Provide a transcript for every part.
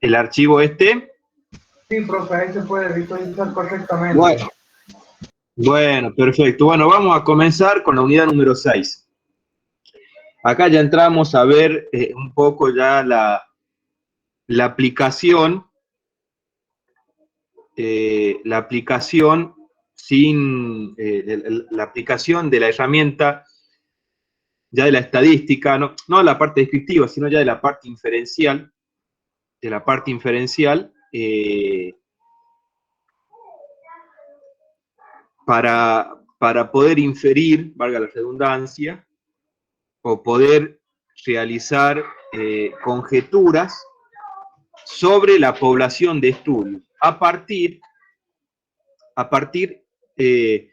el archivo este. Sí, profe, ahí se puede visualizar correctamente. Bueno, perfecto. Bueno, vamos a comenzar con la unidad número 6. Acá ya entramos a ver un poco ya la aplicación, la aplicación la aplicación de la herramienta ya de la estadística, no la parte descriptiva, sino ya de la parte inferencial, para poder inferir, valga la redundancia, o poder realizar conjeturas sobre la población de estudio a partir de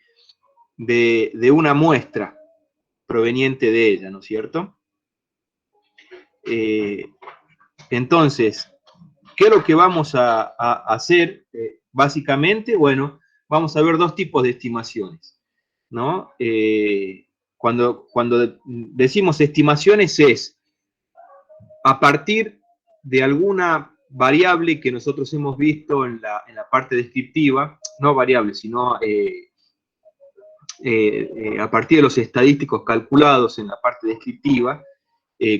una muestra proveniente de ella, ¿no es cierto? Entonces, ¿qué es lo que vamos a hacer? Básicamente, bueno, vamos a ver dos tipos de estimaciones, ¿no? Cuando decimos estimaciones es a partir de alguna variable que nosotros hemos visto en la parte descriptiva, no variable, sino a partir de los estadísticos calculados en la parte descriptiva,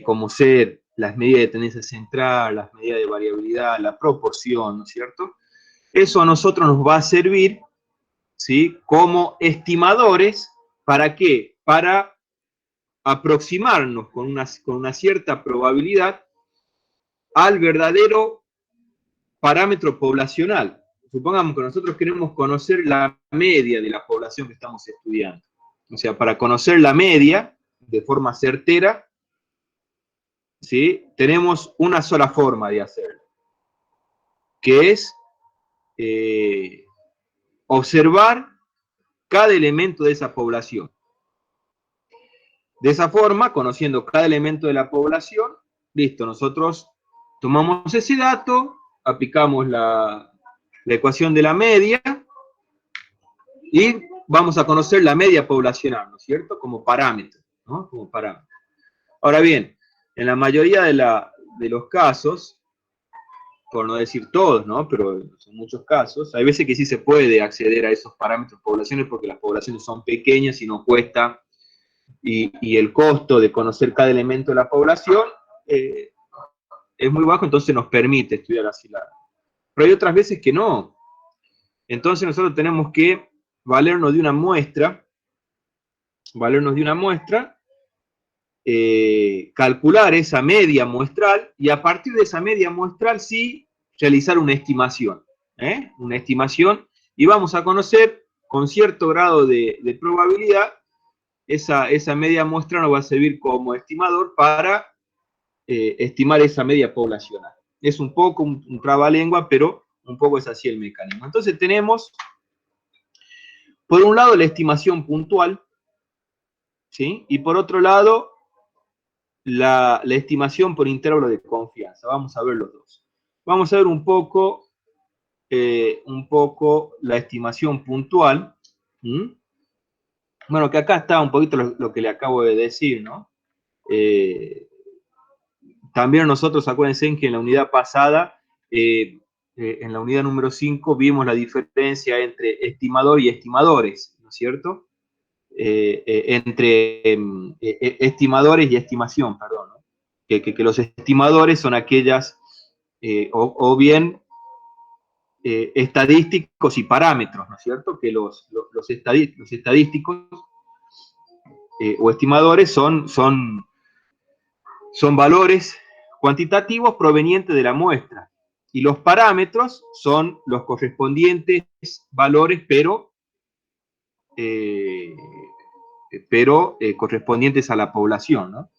como ser las medidas de tendencia central, las medidas de variabilidad, la proporción, ¿no es cierto? Eso a nosotros nos va a servir, ¿sí?, como estimadores. ¿Para qué? Para aproximarnos con una cierta probabilidad al verdadero parámetro poblacional. Supongamos que nosotros queremos conocer la media de la población que estamos estudiando. O sea, para conocer la media de forma certera, ¿sí?, tenemos una sola forma de hacerlo, que es observar cada elemento de esa población. De esa forma, conociendo cada elemento de la población, listo, nosotros tomamos ese dato, aplicamos la ecuación de la media y vamos a conocer la media poblacional, ¿no es cierto?, como parámetro, ¿no? Como parámetro. Ahora bien, en la mayoría de los casos, por no decir todos, ¿no?, pero en muchos casos, hay veces que sí se puede acceder a esos parámetros poblacionales porque las poblaciones son pequeñas y no cuesta, y el costo de conocer cada elemento de la población es muy bajo, entonces nos permite estudiar así Pero hay otras veces que no. Entonces nosotros tenemos que valernos de una muestra, calcular esa media muestral, y a partir de esa media muestral sí realizar una estimación, y vamos a conocer con cierto grado de probabilidad, esa media muestra nos va a servir como estimador para estimar esa media poblacional. Es un poco un trabalengua, pero un poco es así el mecanismo. Entonces tenemos, por un lado, la estimación puntual, ¿sí?, y por otro lado, la estimación por intervalo de confianza. Vamos a ver los dos. Vamos a ver un poco la estimación puntual. Bueno, que acá está un poquito lo que le acabo de decir, ¿no? También nosotros, acuérdense que en la unidad pasada, en la unidad número 5, vimos la diferencia entre estimador y estimadores, ¿no es cierto? Entre estimadores y estimación, perdón, ¿no? Que los estimadores son aquellas, o bien estadísticos y parámetros, ¿no es cierto? Que los estadísticos o estimadores son valores cuantitativos provenientes de la muestra, y los parámetros son los correspondientes valores, pero correspondientes a la población, ¿no?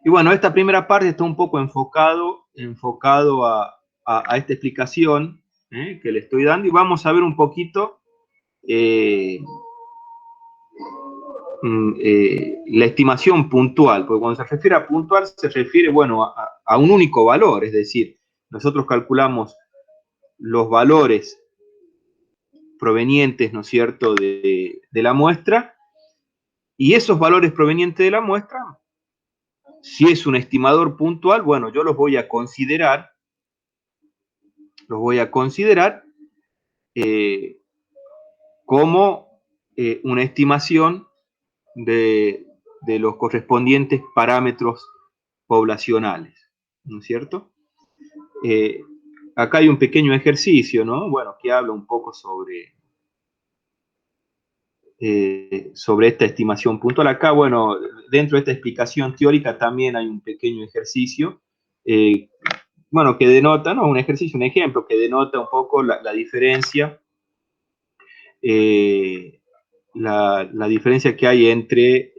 Y bueno, esta primera parte está un poco enfocado a esta explicación que le estoy dando, y vamos a ver un poquito la estimación puntual, porque cuando se refiere a puntual se refiere, bueno, a un único valor, es decir, nosotros calculamos los valores provenientes, ¿no es cierto?, de la muestra, y esos valores provenientes de la muestra, si es un estimador puntual, bueno, yo los voy a considerar los voy a considerar como una estimación de los correspondientes parámetros poblacionales, ¿no es cierto? Acá hay un pequeño ejercicio, ¿no? Bueno, que habla un poco sobre esta estimación puntual. Acá, bueno, dentro de esta explicación teórica también hay un pequeño ejercicio, bueno, que denota, no un ejercicio, un ejemplo, que denota un poco la diferencia, la diferencia que hay entre,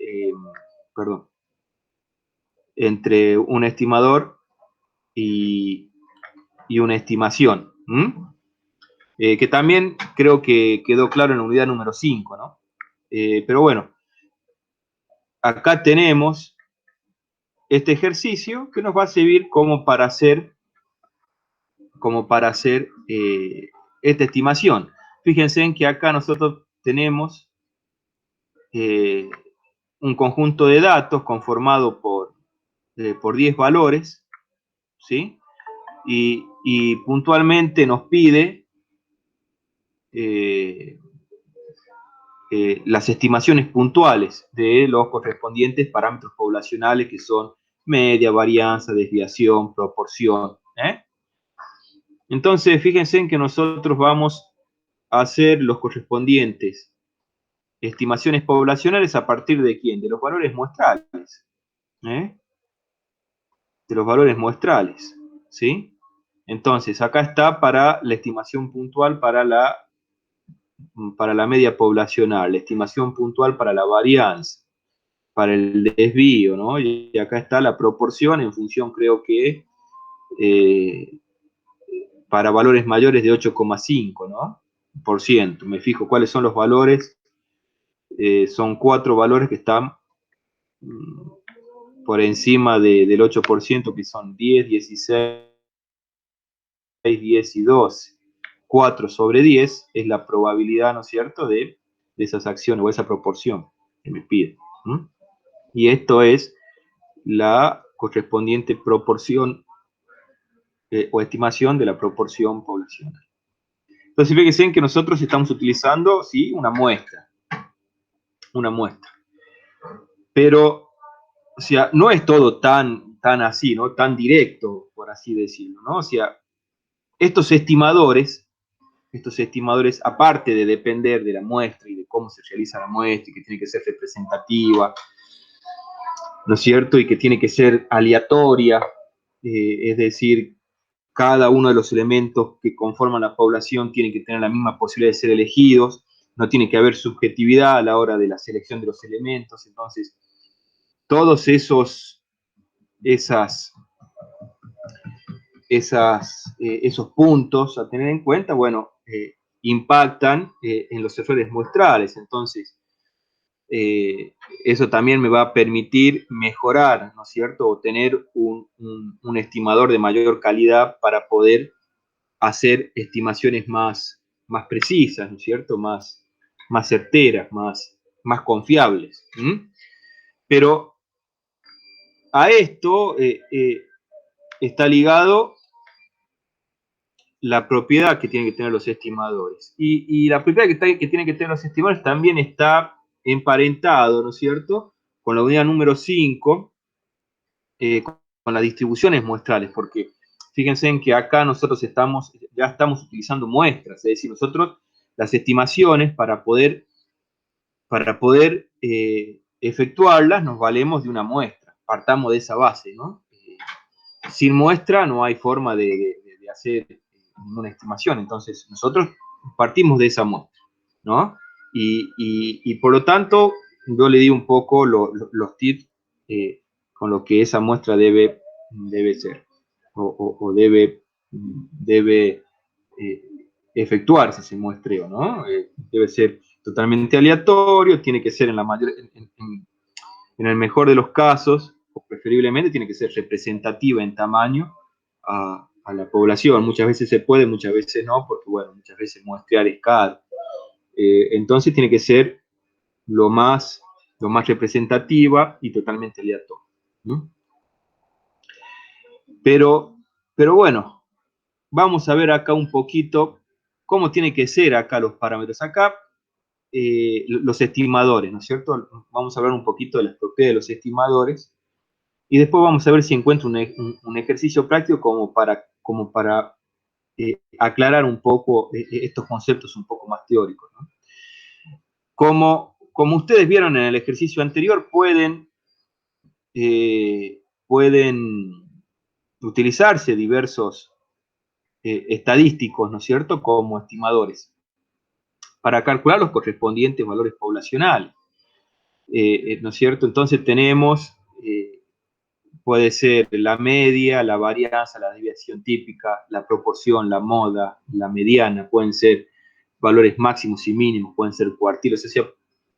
perdón, entre un estimador y una estimación, que también creo que quedó claro en la unidad número 5, ¿no? Pero bueno, acá tenemos este ejercicio que nos va a servir como para hacer esta estimación. Fíjense en que acá nosotros tenemos un conjunto de datos conformado por 10 valores, ¿sí? Y puntualmente nos pide las estimaciones puntuales de los correspondientes parámetros poblacionales, que son media, varianza, desviación, proporción. Entonces, fíjense en que nosotros vamos a hacer los correspondientes estimaciones poblacionales a partir de ¿quién? De los valores muestrales. De los valores muestrales, ¿sí? Entonces, acá está para la estimación puntual para la media poblacional, la estimación puntual para la varianza, para el desvío, ¿no? Y acá está la proporción en función, creo que, para valores mayores de 8,5, ¿no? Por ciento. Me fijo cuáles son los valores. Son 4 valores que están por encima del 8%, que son 10, 16, 10 y 12. 4 sobre 10 es la probabilidad, ¿no es cierto?, de esas acciones, o esa proporción que me pide. Y esto es la correspondiente proporción o estimación de la proporción poblacional. Entonces, fíjense en que nosotros estamos utilizando, ¿sí?, una muestra. Pero, o sea, no es todo tan así, ¿no?, tan directo, por así decirlo, ¿no? O sea, estos estimadores, aparte de depender de la muestra y de cómo se realiza la muestra, y que tiene que ser representativa, ¿no es cierto?, y que tiene que ser aleatoria, es decir, cada uno de los elementos que conforman la población tiene que tener la misma posibilidad de ser elegidos, no tiene que haber subjetividad a la hora de la selección de los elementos. Entonces, todos esos puntos a tener en cuenta, bueno, impactan en los errores muestrales. Entonces, eso también me va a permitir mejorar, ¿no es cierto?, o tener un estimador de mayor calidad para poder hacer estimaciones más precisas, ¿no es cierto?, más certeras, más confiables. Pero a esto está ligado la propiedad que tienen que tener los estimadores. Y la propiedad que tienen que tener los estimadores también está emparentado, ¿no es cierto?, con la unidad número 5, con las distribuciones muestrales, porque fíjense en que acá nosotros ya estamos utilizando muestras, es decir, nosotros las estimaciones para poder efectuarlas nos valemos de una muestra, partamos de esa base, ¿no? Sin muestra no hay forma de hacer ninguna estimación, entonces nosotros partimos de esa muestra, ¿no? Y por lo tanto, yo le di un poco los tips con lo que esa muestra debe ser, o debe efectuarse ese muestreo, ¿no? Debe ser totalmente aleatorio, tiene que ser en el mejor de los casos, o preferiblemente tiene que ser representativa en tamaño a la población. Muchas veces se puede, muchas veces no, porque bueno, muchas veces muestrear es caro. Entonces tiene que ser lo más representativa y totalmente aleatoria. Pero bueno, vamos a ver acá un poquito cómo tiene que ser acá los parámetros. Acá los estimadores, ¿no es cierto? Vamos a hablar un poquito de las propiedades de los estimadores y después vamos a ver si encuentro un ejercicio práctico como para aclarar un poco estos conceptos un poco más teóricos, ¿no? Como ustedes vieron en el ejercicio anterior, pueden utilizarse diversos estadísticos, ¿no es cierto?, como estimadores para calcular los correspondientes valores poblacionales, ¿no es cierto? Entonces tenemos, puede ser la media, la varianza, la desviación típica, la proporción, la moda, la mediana, pueden ser valores máximos y mínimos, pueden ser cuartiles. O sea,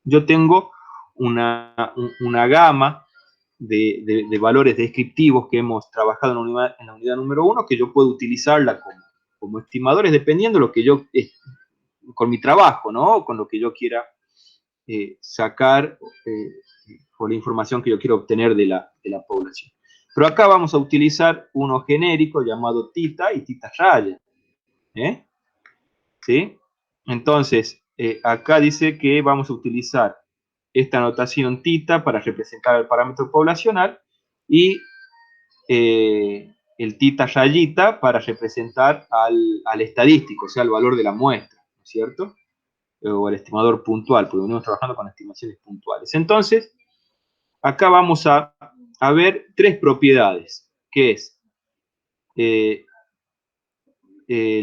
yo tengo una gama de valores descriptivos que hemos trabajado en la unidad número 1, que yo puedo utilizarla como estimadores dependiendo de lo que yo, con mi trabajo, ¿no? Con lo que yo quiera sacar o la información que yo quiero obtener de la población. Pero acá vamos a utilizar uno genérico llamado tita y tita raya. ¿Sí? Entonces, acá dice que vamos a utilizar esta notación tita para representar el parámetro poblacional y el tita rayita para representar al estadístico, o sea, el valor de la muestra, ¿no es cierto? O el estimador puntual, porque venimos trabajando con estimaciones puntuales. Entonces, acá vamos a ver tres propiedades, que es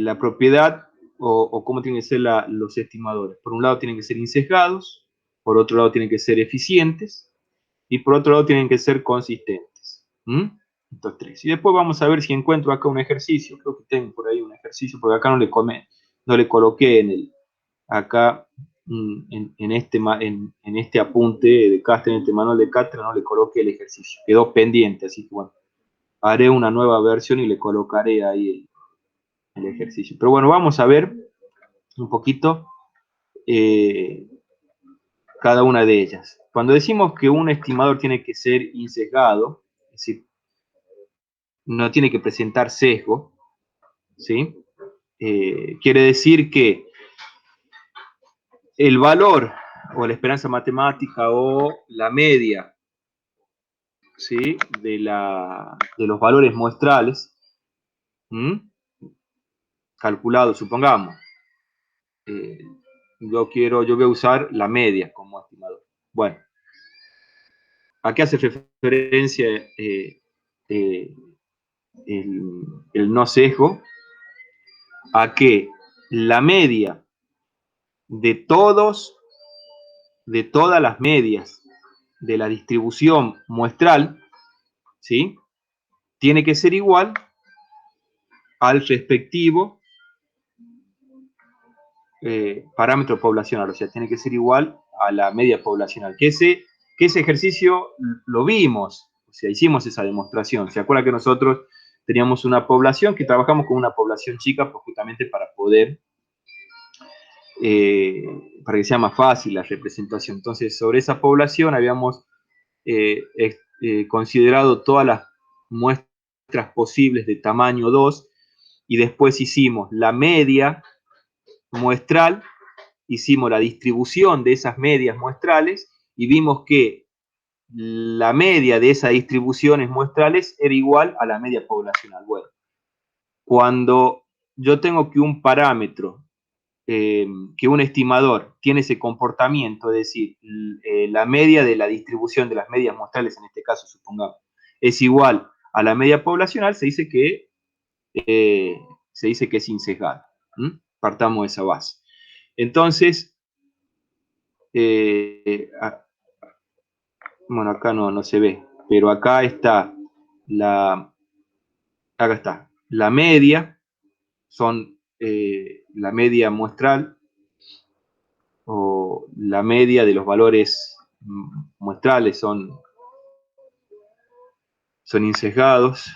la propiedad o cómo tienen que ser los estimadores. Por un lado tienen que ser insesgados, por otro lado tienen que ser eficientes y por otro lado tienen que ser consistentes. Estos tres. Y después vamos a ver si encuentro acá un ejercicio. Creo que tengo por ahí un ejercicio, porque acá no le coloqué acá en este apunte de Castro, en este manual de Castro, no le coloqué el ejercicio. Quedó pendiente, así que bueno, haré una nueva versión y le colocaré ahí el ejercicio. Pero bueno, vamos a ver un poquito cada una de ellas. Cuando decimos que un estimador tiene que ser insesgado, es decir, no tiene que presentar sesgo, ¿sí? Quiere decir que el valor o la esperanza matemática o la media, ¿sí?, de los valores muestrales, calculados, supongamos, yo voy a usar la media como estimador. Bueno, ¿a qué hace referencia el no sesgo? A que la media de todas las medias de la distribución muestral, ¿sí?, tiene que ser igual al respectivo parámetro poblacional, o sea, tiene que ser igual a la media poblacional. Que ese ejercicio lo vimos, o sea, hicimos esa demostración. ¿Se acuerdan que nosotros teníamos una población que trabajamos con una población chica pues, justamente para poder, para que sea más fácil la representación? Entonces, sobre esa población habíamos considerado todas las muestras posibles de tamaño 2 y después hicimos la media muestral, hicimos la distribución de esas medias muestrales y vimos que la media de esas distribuciones muestrales era igual a la media poblacional. Bueno, cuando yo tengo que un parámetro, que un estimador tiene ese comportamiento, es decir, la media de la distribución de las medias muestrales, en este caso supongamos, es igual a la media poblacional, se dice que es insesgada. Partamos de esa base. Entonces, bueno, acá no se ve, pero acá está acá está, la media, son la media muestral, o la media de los valores muestrales son insesgados,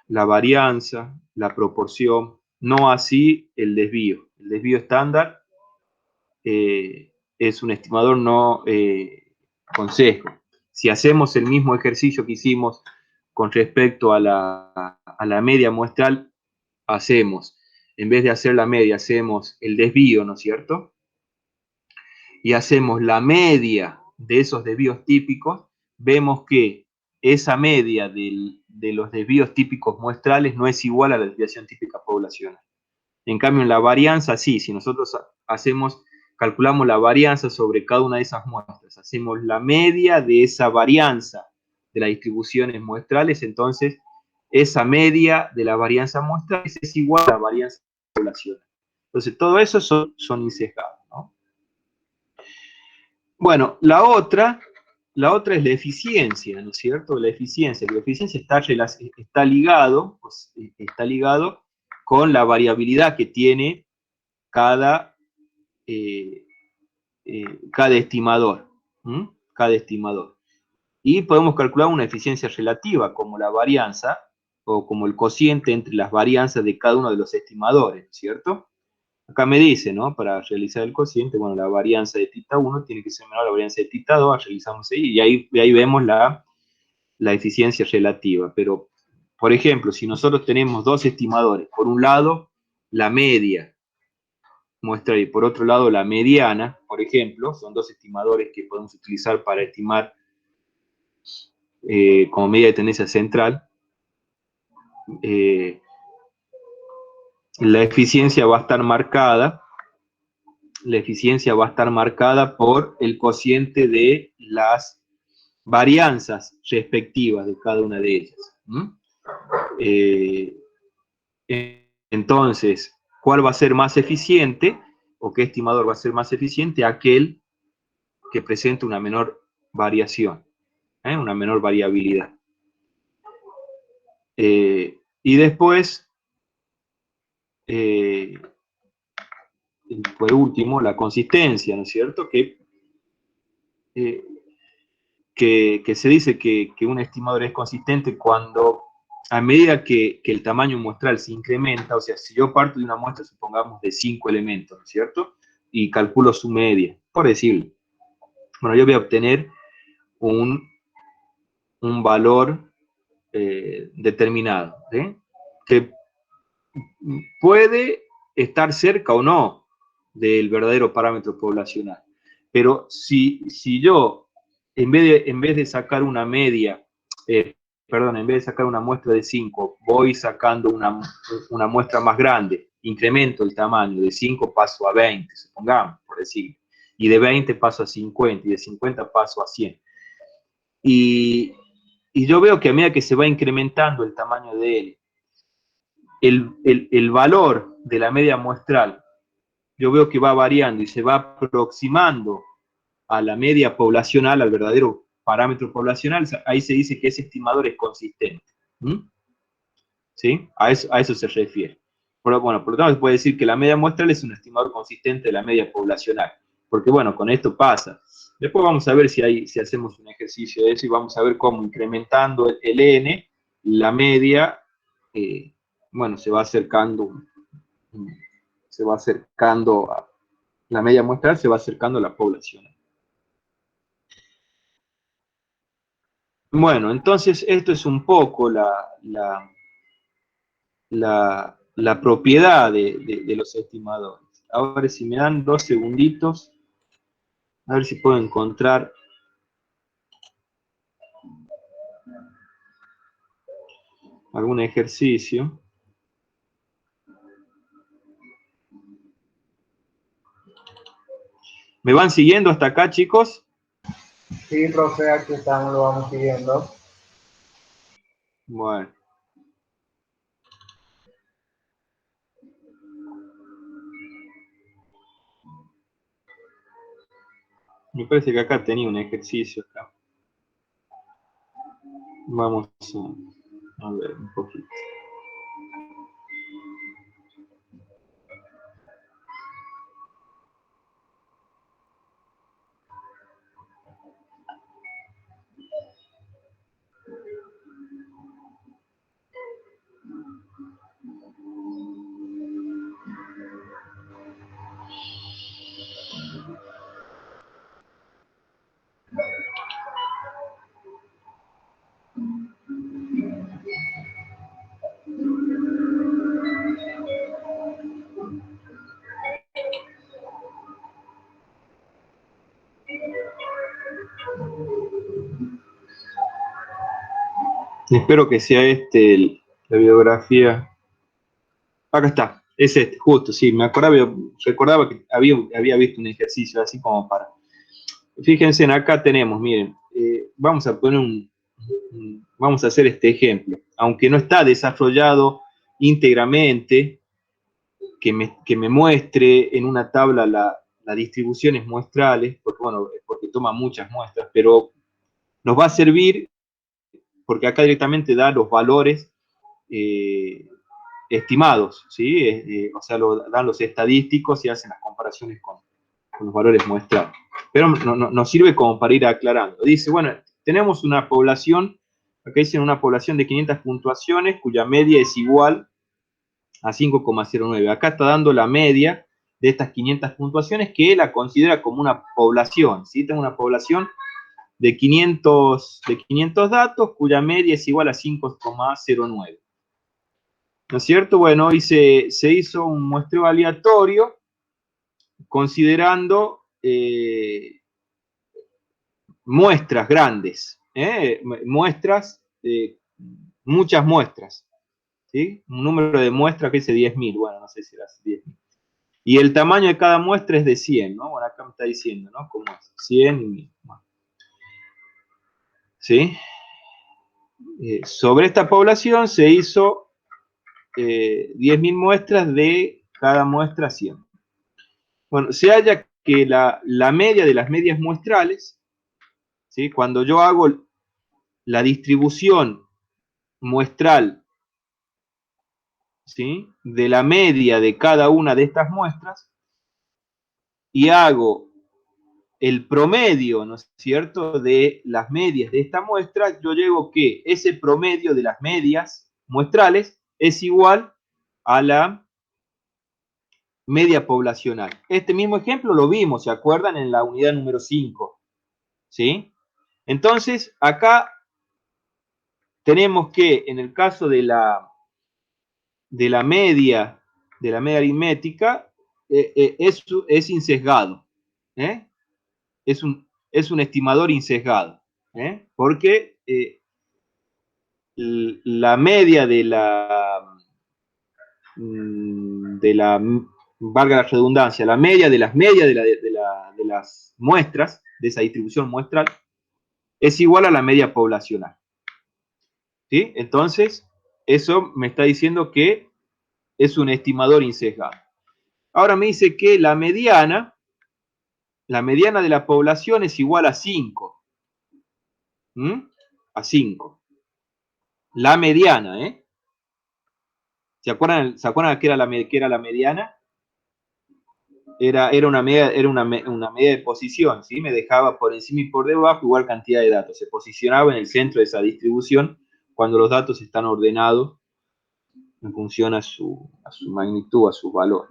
la varianza, la proporción, no así el desvío. El desvío estándar es un estimador no con sesgo. Si hacemos el mismo ejercicio que hicimos con respecto a la media muestral, hacemos en vez de hacer la media, hacemos el desvío, ¿no es cierto? Y hacemos la media de esos desvíos típicos, vemos que esa media de los desvíos típicos muestrales no es igual a la desviación típica poblacional. En cambio, en la varianza, sí, si nosotros calculamos la varianza sobre cada una de esas muestras, hacemos la media de esa varianza de las distribuciones muestrales, entonces esa media de la varianza muestral es igual a la varianza poblacional. Entonces, todo eso son insesgados, ¿no? Bueno, la otra es la eficiencia, ¿no es cierto? La eficiencia está ligado, pues, está ligado con la variabilidad que tiene cada, eh, cada estimador. ¿Mm? Cada estimador. Y podemos calcular una eficiencia relativa como la varianza o como el cociente entre las varianzas de cada uno de los estimadores, ¿no es cierto? Acá me dice, ¿no? Para realizar el cociente, bueno, la varianza de θ 1 tiene que ser menor a la varianza de θ 2, realizamos ahí, y ahí vemos la eficiencia relativa. Pero, por ejemplo, si nosotros tenemos dos estimadores, por un lado, la media muestral y por otro lado, la mediana, por ejemplo, son dos estimadores que podemos utilizar para estimar como medida de tendencia central, la eficiencia va a estar marcada por el cociente de las varianzas respectivas de cada una de ellas. Entonces, ¿cuál va a ser más eficiente o qué estimador va a ser más eficiente? Aquel que presente una menor variación, una menor variabilidad. Y después, por último, la consistencia, ¿no es cierto? Que se dice que un estimador es consistente cuando, a medida que el tamaño muestral se incrementa, o sea, si yo parto de una muestra, supongamos, de 5 elementos, ¿no es cierto? Y calculo su media, por decirlo. Bueno, yo voy a obtener un valor determinado, ¿sí? Que puede estar cerca o no del verdadero parámetro poblacional. Pero si yo, en vez de sacar una media, en vez de sacar una muestra de 5, voy sacando una muestra más grande, incremento el tamaño, de 5 paso a 20, supongamos, por decir, y de 20 paso a 50, y de 50 paso a 100. Y yo veo que a medida que se va incrementando el tamaño de él, el valor de la media muestral, yo veo que va variando y se va aproximando a la media poblacional, al verdadero parámetro poblacional, ahí se dice que ese estimador es consistente. ¿Sí? A eso se refiere. Bueno, por lo tanto, se puede decir que la media muestral es un estimador consistente de la media poblacional. Porque, bueno, con esto pasa. Después vamos a ver si hacemos un ejercicio de eso y vamos a ver cómo incrementando el n, la media, bueno, se va acercando a la media muestral, se va acercando a la población. Bueno, entonces esto es un poco la propiedad de los estimadores. Ahora, si me dan 2 segunditos, a ver si puedo encontrar algún ejercicio. ¿Me van siguiendo hasta acá, chicos? Sí, profe, aquí estamos, lo vamos siguiendo. Bueno. Me parece que acá tenía un ejercicio acá. Vamos a ver un poquito. Espero que sea la biografía. Acá está, es justo, sí, recordaba que había visto un ejercicio así como para. Fíjense, acá tenemos, miren, vamos a poner vamos a hacer este ejemplo. Aunque no está desarrollado íntegramente, que me muestre en una tabla las distribuciones muestrales, porque bueno, porque toma muchas muestras, pero nos va a servir porque acá directamente da los valores estimados, ¿sí? O sea, dan los estadísticos y hacen las comparaciones con los valores muestrales. Pero nos sirve como para ir aclarando. Dice, bueno, tenemos una población, acá dicen una población de 500 puntuaciones cuya media es igual a 5,09. Acá está dando la media de estas 500 puntuaciones que la considera como una población, ¿sí? Tengo una población de 500 datos cuya media es igual a 5,09. ¿No es cierto? Bueno, y se hizo un muestreo aleatorio considerando muestras grandes, muestras, muchas muestras, ¿sí? Un número de muestras que dice 10.000, bueno, no sé si era 10.000. Y el tamaño de cada muestra es de 100, ¿no? Bueno, acá me está diciendo, ¿no? ¿Cómo es? 100 y 1000. ¿Sí? Sobre esta población se hizo 10.000 muestras de cada muestra 100. Bueno, se halla que la media de las medias muestrales, ¿sí? Cuando yo hago la distribución muestral, ¿sí? De la media de cada una de estas muestras y hago el promedio, ¿no es cierto?, de las medias de esta muestra, yo llego que ese promedio de las medias muestrales es igual a la media poblacional. Este mismo ejemplo lo vimos, ¿se acuerdan? En la unidad número 5, ¿sí? Entonces, acá tenemos que, en el caso de la media aritmética, es insesgado, ¿eh? Es un estimador insesgado, porque la media valga la redundancia, la media de las medias de las muestras, de esa distribución muestral, es igual a la media poblacional. ¿Sí? Entonces, eso me está diciendo que es un estimador insesgado. Ahora me dice que la mediana de la población es igual a 5. A 5. La mediana, ¿eh? ¿Se acuerdan qué era la mediana? Era una medida de posición, ¿sí? Me dejaba por encima y por debajo igual cantidad de datos. Se posicionaba en el centro de esa distribución cuando los datos están ordenados en función a su magnitud, a sus valores.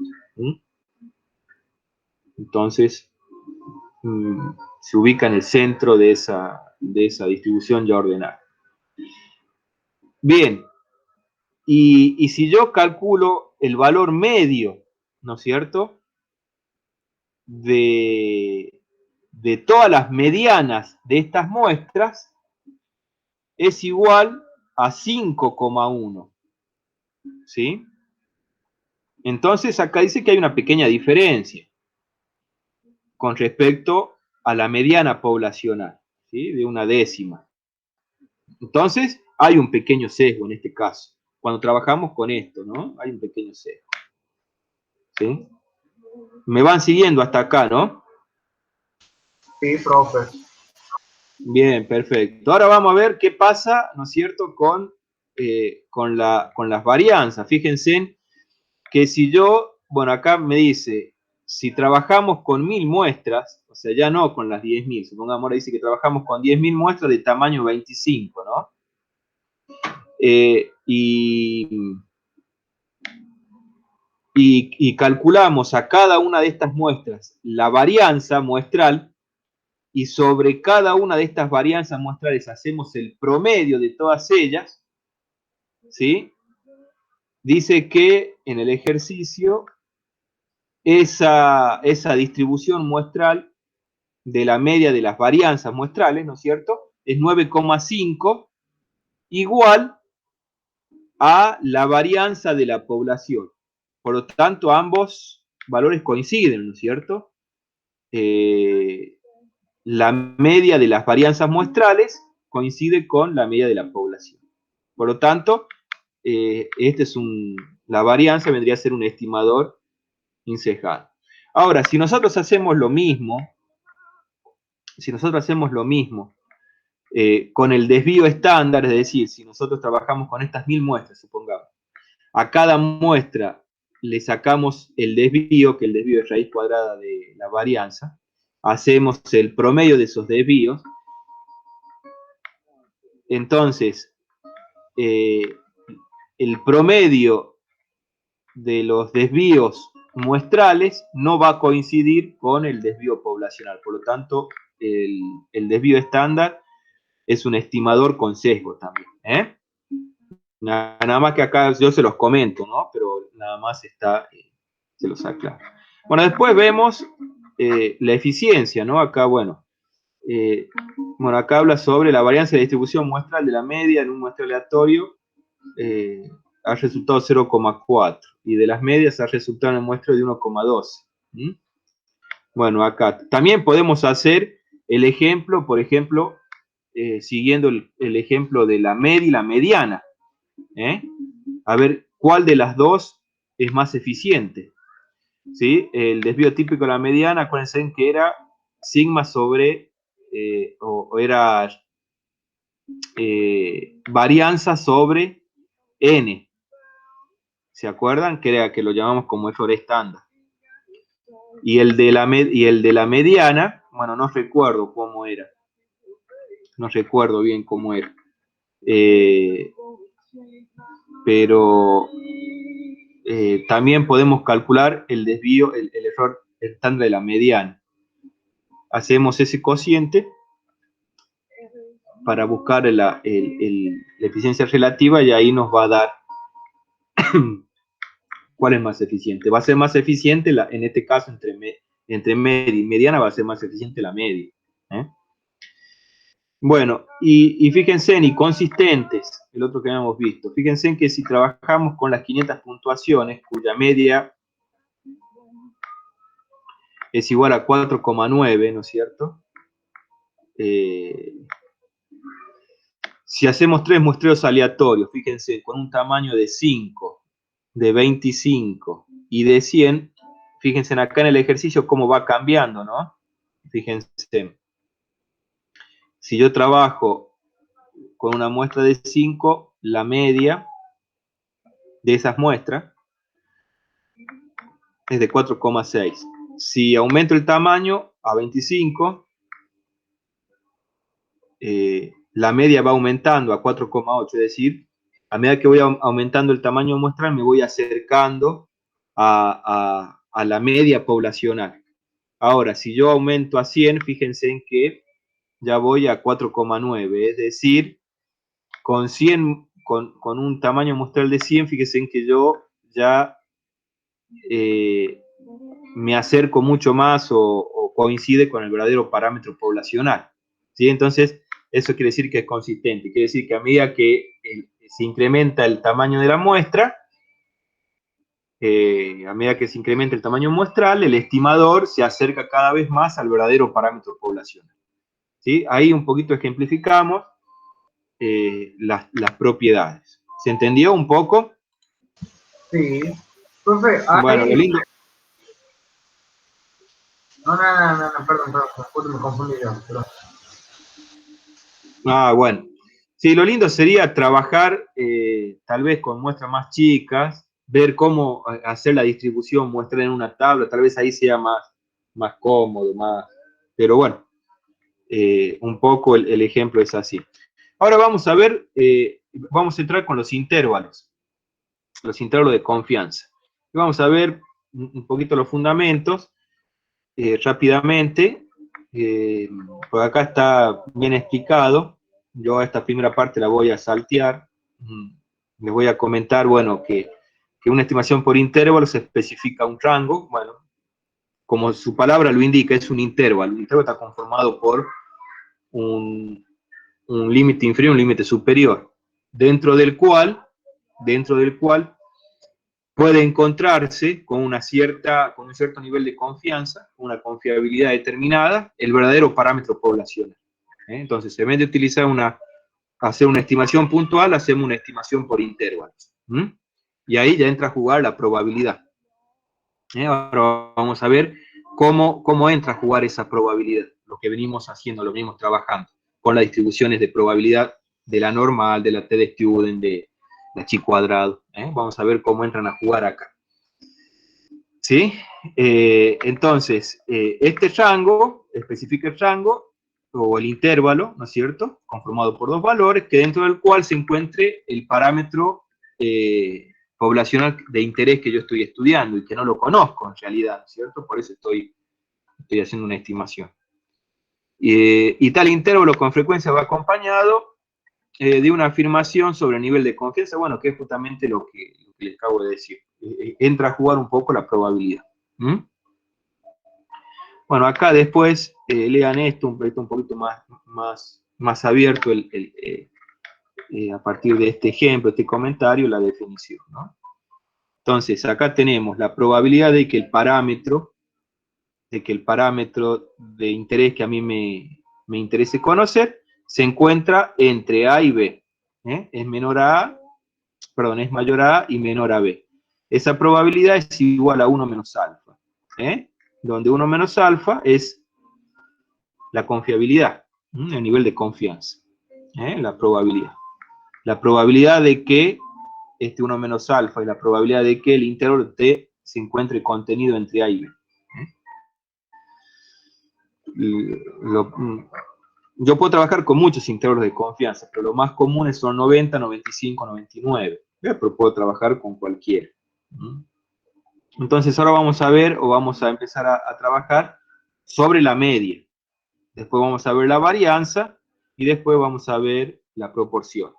Entonces, se ubica en el centro de esa distribución ya ordenada. Bien, y si yo calculo el valor medio, ¿no es cierto?, de todas las medianas de estas muestras, es igual a 5,1, ¿sí? Entonces acá dice que hay una pequeña diferencia con respecto a la mediana poblacional, ¿sí? De una décima. Entonces hay un pequeño sesgo en este caso. Cuando trabajamos con esto, ¿no? Hay un pequeño sesgo, ¿sí? Me van siguiendo hasta acá, ¿no? Sí, profe. Bien, perfecto. Ahora vamos a ver qué pasa, ¿no es cierto?, con las varianzas. Fíjense que si yo, bueno, acá me dice, si trabajamos con 1000 muestras, o sea, ya no con las 10.000, supongamos ahora dice que trabajamos con 10.000 muestras de tamaño 25, ¿no? Y calculamos a cada una de estas muestras la varianza muestral, y sobre cada una de estas varianzas muestrales hacemos el promedio de todas ellas, ¿sí? Dice que en el ejercicio esa distribución muestral de la media de las varianzas muestrales, ¿no es cierto?, es 9,5 igual a la varianza de la población. Por lo tanto, ambos valores coinciden, ¿no es cierto? La media de las varianzas muestrales coincide con la media de la población. Por lo tanto, la varianza vendría a ser un estimador incejado. Ahora, si nosotros hacemos lo mismo, con el desvío estándar, es decir, si nosotros trabajamos con estas 1000 muestras, supongamos, a cada muestra le sacamos el desvío, que el desvío es raíz cuadrada de la varianza, hacemos el promedio de esos desvíos, entonces el promedio de los desvíos muestrales no va a coincidir con el desvío poblacional, por lo tanto el desvío estándar es un estimador con sesgo también, ¿eh? Nada más que acá yo se los comento, ¿no? Pero nada más se los aclaro. Bueno, después vemos la eficiencia, ¿no? Acá, bueno, acá habla sobre la varianza de distribución muestral de la media en un muestreo aleatorio, ha resultado 0,4 y de las medias ha resultado en el muestreo de 1,12. Bueno, acá también podemos hacer el ejemplo, por ejemplo, siguiendo el ejemplo de la media y la mediana. A ver cuál de las dos es más eficiente. ¿Sí? El desvío típico de la mediana, acuérdense que era sigma sobre, o era varianza sobre n. ¿Se acuerdan? Que era que lo llamamos como error estándar. Y el de la mediana, bueno, no recuerdo cómo era. No recuerdo bien cómo era. Pero también podemos calcular el desvío, el error estándar de la mediana. Hacemos ese cociente para buscar la eficiencia relativa y ahí nos va a dar cuál es más eficiente. Va a ser más eficiente, en este caso, entre media y mediana va a ser más eficiente la media. Bueno, y fíjense en inconsistentes, el otro que habíamos visto. Fíjense en que si trabajamos con las 500 puntuaciones, cuya media es igual a 4,9, ¿no es cierto? Si hacemos 3 muestreos aleatorios, fíjense, con un tamaño de 5, de 25 y de 100, fíjense acá en el ejercicio cómo va cambiando, ¿no? Fíjense, si yo trabajo con una muestra de 5, la media de esas muestras es de 4,6. Si aumento el tamaño a 25, la media va aumentando a 4,8, es decir, a medida que voy aumentando el tamaño muestral, me voy acercando a la media poblacional. Ahora, si yo aumento a 100, fíjense en que ya voy a 4,9, es decir, con un tamaño muestral de 100, fíjense en que yo ya me acerco mucho más o coincide con el verdadero parámetro poblacional. ¿Sí? Entonces, eso quiere decir que es consistente, quiere decir que a medida que se incrementa el tamaño de la muestra, a medida que se incrementa el tamaño muestral, el estimador se acerca cada vez más al verdadero parámetro poblacional. ¿Sí? Ahí un poquito ejemplificamos las propiedades. ¿Se entendió un poco? Sí. Profe, bueno, lo lindo. No, perdón, me confundí yo. Perdón. Bueno. Sí, lo lindo sería trabajar tal vez con muestras más chicas, ver cómo hacer la distribución, muestrar en una tabla, tal vez ahí sea más cómodo, pero bueno, un poco el ejemplo es así. Ahora vamos a ver, vamos a entrar con los intervalos de confianza. Vamos a ver un poquito los fundamentos rápidamente. Por acá está bien explicado. Yo esta primera parte la voy a saltear. Les voy a comentar, bueno, que una estimación por intervalo se especifica un rango. Bueno, como su palabra lo indica, es un intervalo. Un intervalo está conformado por un límite inferior y un límite superior. dentro del cual puede encontrarse con un cierto nivel de confianza, una confiabilidad determinada, el verdadero parámetro poblacional. Entonces, en vez de utilizar hacer una estimación puntual, hacemos una estimación por intervalos. Y ahí ya entra a jugar la probabilidad. Ahora vamos a ver cómo entra a jugar esa probabilidad, lo que venimos haciendo, lo venimos trabajando, con las distribuciones de probabilidad de la normal, de la t-de-Student, de la chi cuadrado. Vamos a ver cómo entran a jugar acá. ¿Sí? Entonces, este rango especifica el rango o el intervalo, ¿no es cierto?, conformado por dos valores, que dentro del cual se encuentre el parámetro poblacional de interés que yo estoy estudiando y que no lo conozco en realidad, ¿no es cierto? Por eso estoy haciendo una estimación. Y tal intervalo con frecuencia va acompañado de una afirmación sobre el nivel de confianza, bueno, que es justamente lo que les acabo de decir. Entra a jugar un poco la probabilidad. Bueno, acá después lean esto, un poquito más abierto a partir de este ejemplo, este comentario, la definición, ¿no? Entonces, acá tenemos la probabilidad de que el parámetro de interés que a mí me interese conocer se encuentra entre A y B. Es mayor a A y menor a B. Esa probabilidad es igual a 1 menos alfa. Donde 1 menos alfa es la confiabilidad, el nivel de confianza, la probabilidad. La probabilidad de que este 1 menos alfa y la probabilidad de que el intervalo T se encuentre contenido entre A y B. Yo puedo trabajar con muchos intervalos de confianza, pero los más comunes son 90, 95, 99. Pero puedo trabajar con cualquiera. Entonces ahora vamos a ver, o vamos a empezar a trabajar sobre la media. Después vamos a ver la varianza y después vamos a ver la proporción.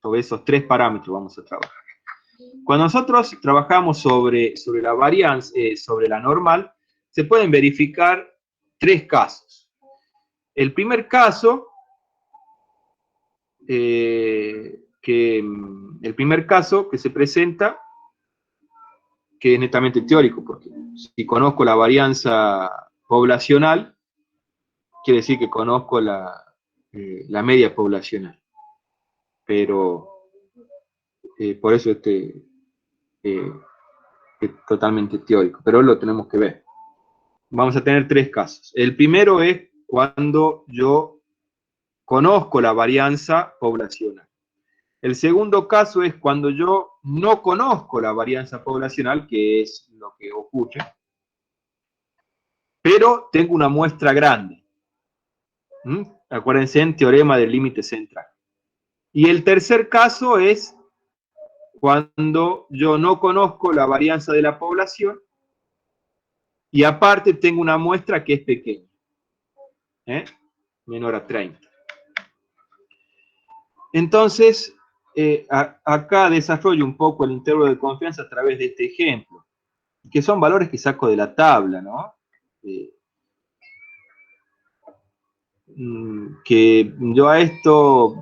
Sobre esos tres parámetros vamos a trabajar. Cuando nosotros trabajamos sobre la varianza, sobre la normal, se pueden verificar tres casos. El primer caso, que se presenta, que es netamente teórico, porque si conozco la varianza poblacional, quiere decir que conozco la media poblacional. Pero por eso es totalmente teórico, pero lo tenemos que ver. Vamos a tener tres casos. El primero es cuando yo conozco la varianza poblacional. El segundo caso es cuando yo no conozco la varianza poblacional, que es lo que ocurre, pero tengo una muestra grande. Acuérdense en teorema del límite central. Y el tercer caso es cuando yo no conozco la varianza de la población y aparte tengo una muestra que es pequeña, menor a 30. Entonces, acá desarrollo un poco el intervalo de confianza a través de este ejemplo, que son valores que saco de la tabla, ¿no? Que yo a esto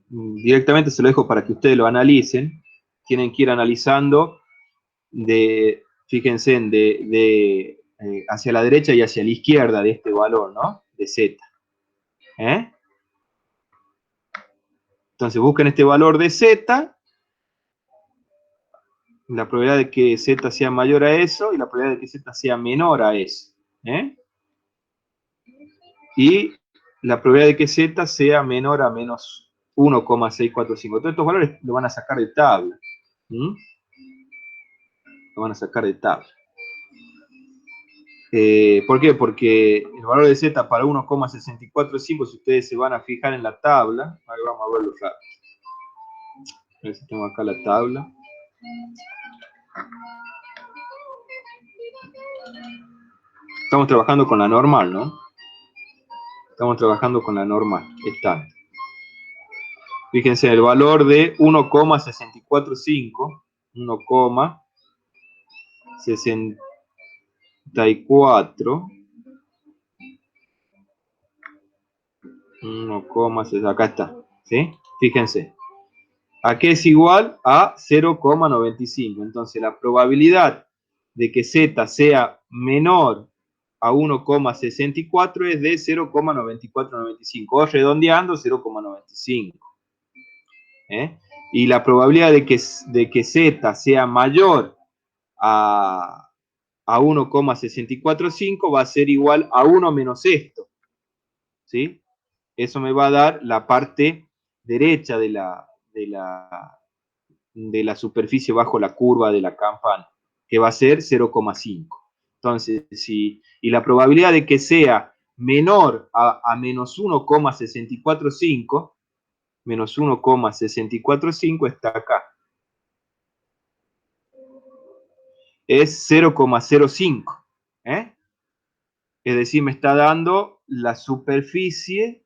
directamente se lo dejo para que ustedes lo analicen. Tienen que ir analizando fíjense, hacia la derecha y hacia la izquierda de este valor, ¿no? De Z. Entonces busquen este valor de Z, la probabilidad de que Z sea mayor a eso y la probabilidad de que Z sea menor a eso. Y la probabilidad de que Z sea menor a menos 1,645. Todos estos valores lo van a sacar de tabla. Lo van a sacar de tabla. ¿Por qué? Porque el valor de Z para 1,645, si ustedes se van a fijar en la tabla, ahí vamos a verlo rápido. A ver si tengo acá la tabla. Estamos trabajando con la normal, ¿no? Estamos trabajando con la normal, estándar. Fíjense, el valor de 1,645, 1,64, acá está. ¿Sí? Fíjense. ¿A qué es igual? A 0,95. Entonces, la probabilidad de que Z sea menor a 1,64 es de 0,9495. O redondeando, 0,95. ¿Eh? Y la probabilidad de que Z sea mayor a 1,645 va a ser igual a 1 menos esto. ¿Sí? Eso me va a dar la parte derecha de la superficie bajo la curva de la campana, que va a ser 0,5. Entonces, y la probabilidad de que sea menor a menos 1,645, menos 1,645 está acá. Es 0,05. ¿Eh? Es decir, me está dando la superficie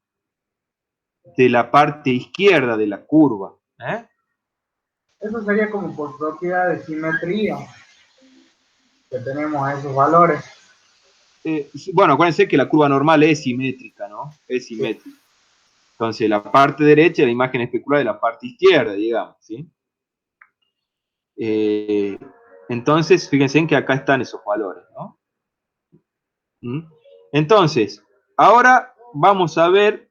de la parte izquierda de la curva. ¿Eh? Eso sería como por propiedad de simetría que tenemos a esos valores. Bueno, acuérdense que la curva normal es simétrica, ¿no? Es simétrica. Sí. Entonces, la parte derecha de la imagen especular de la parte izquierda, digamos, ¿sí? Entonces, fíjense en que acá están esos valores, ¿no? Entonces, ahora vamos a ver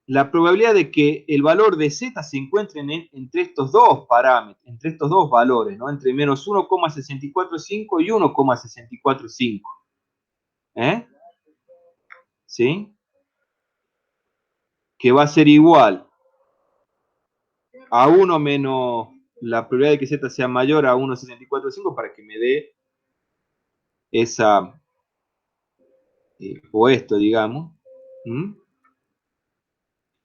la probabilidad de que el valor de Z se encuentre entre estos dos parámetros, entre estos dos valores, ¿no? Entre menos 1,645 y 1,645. ¿Eh? ¿Sí? Que va a ser igual a 1 menos la probabilidad de que Z sea mayor a 1,645 para que me dé esa, o esto, digamos,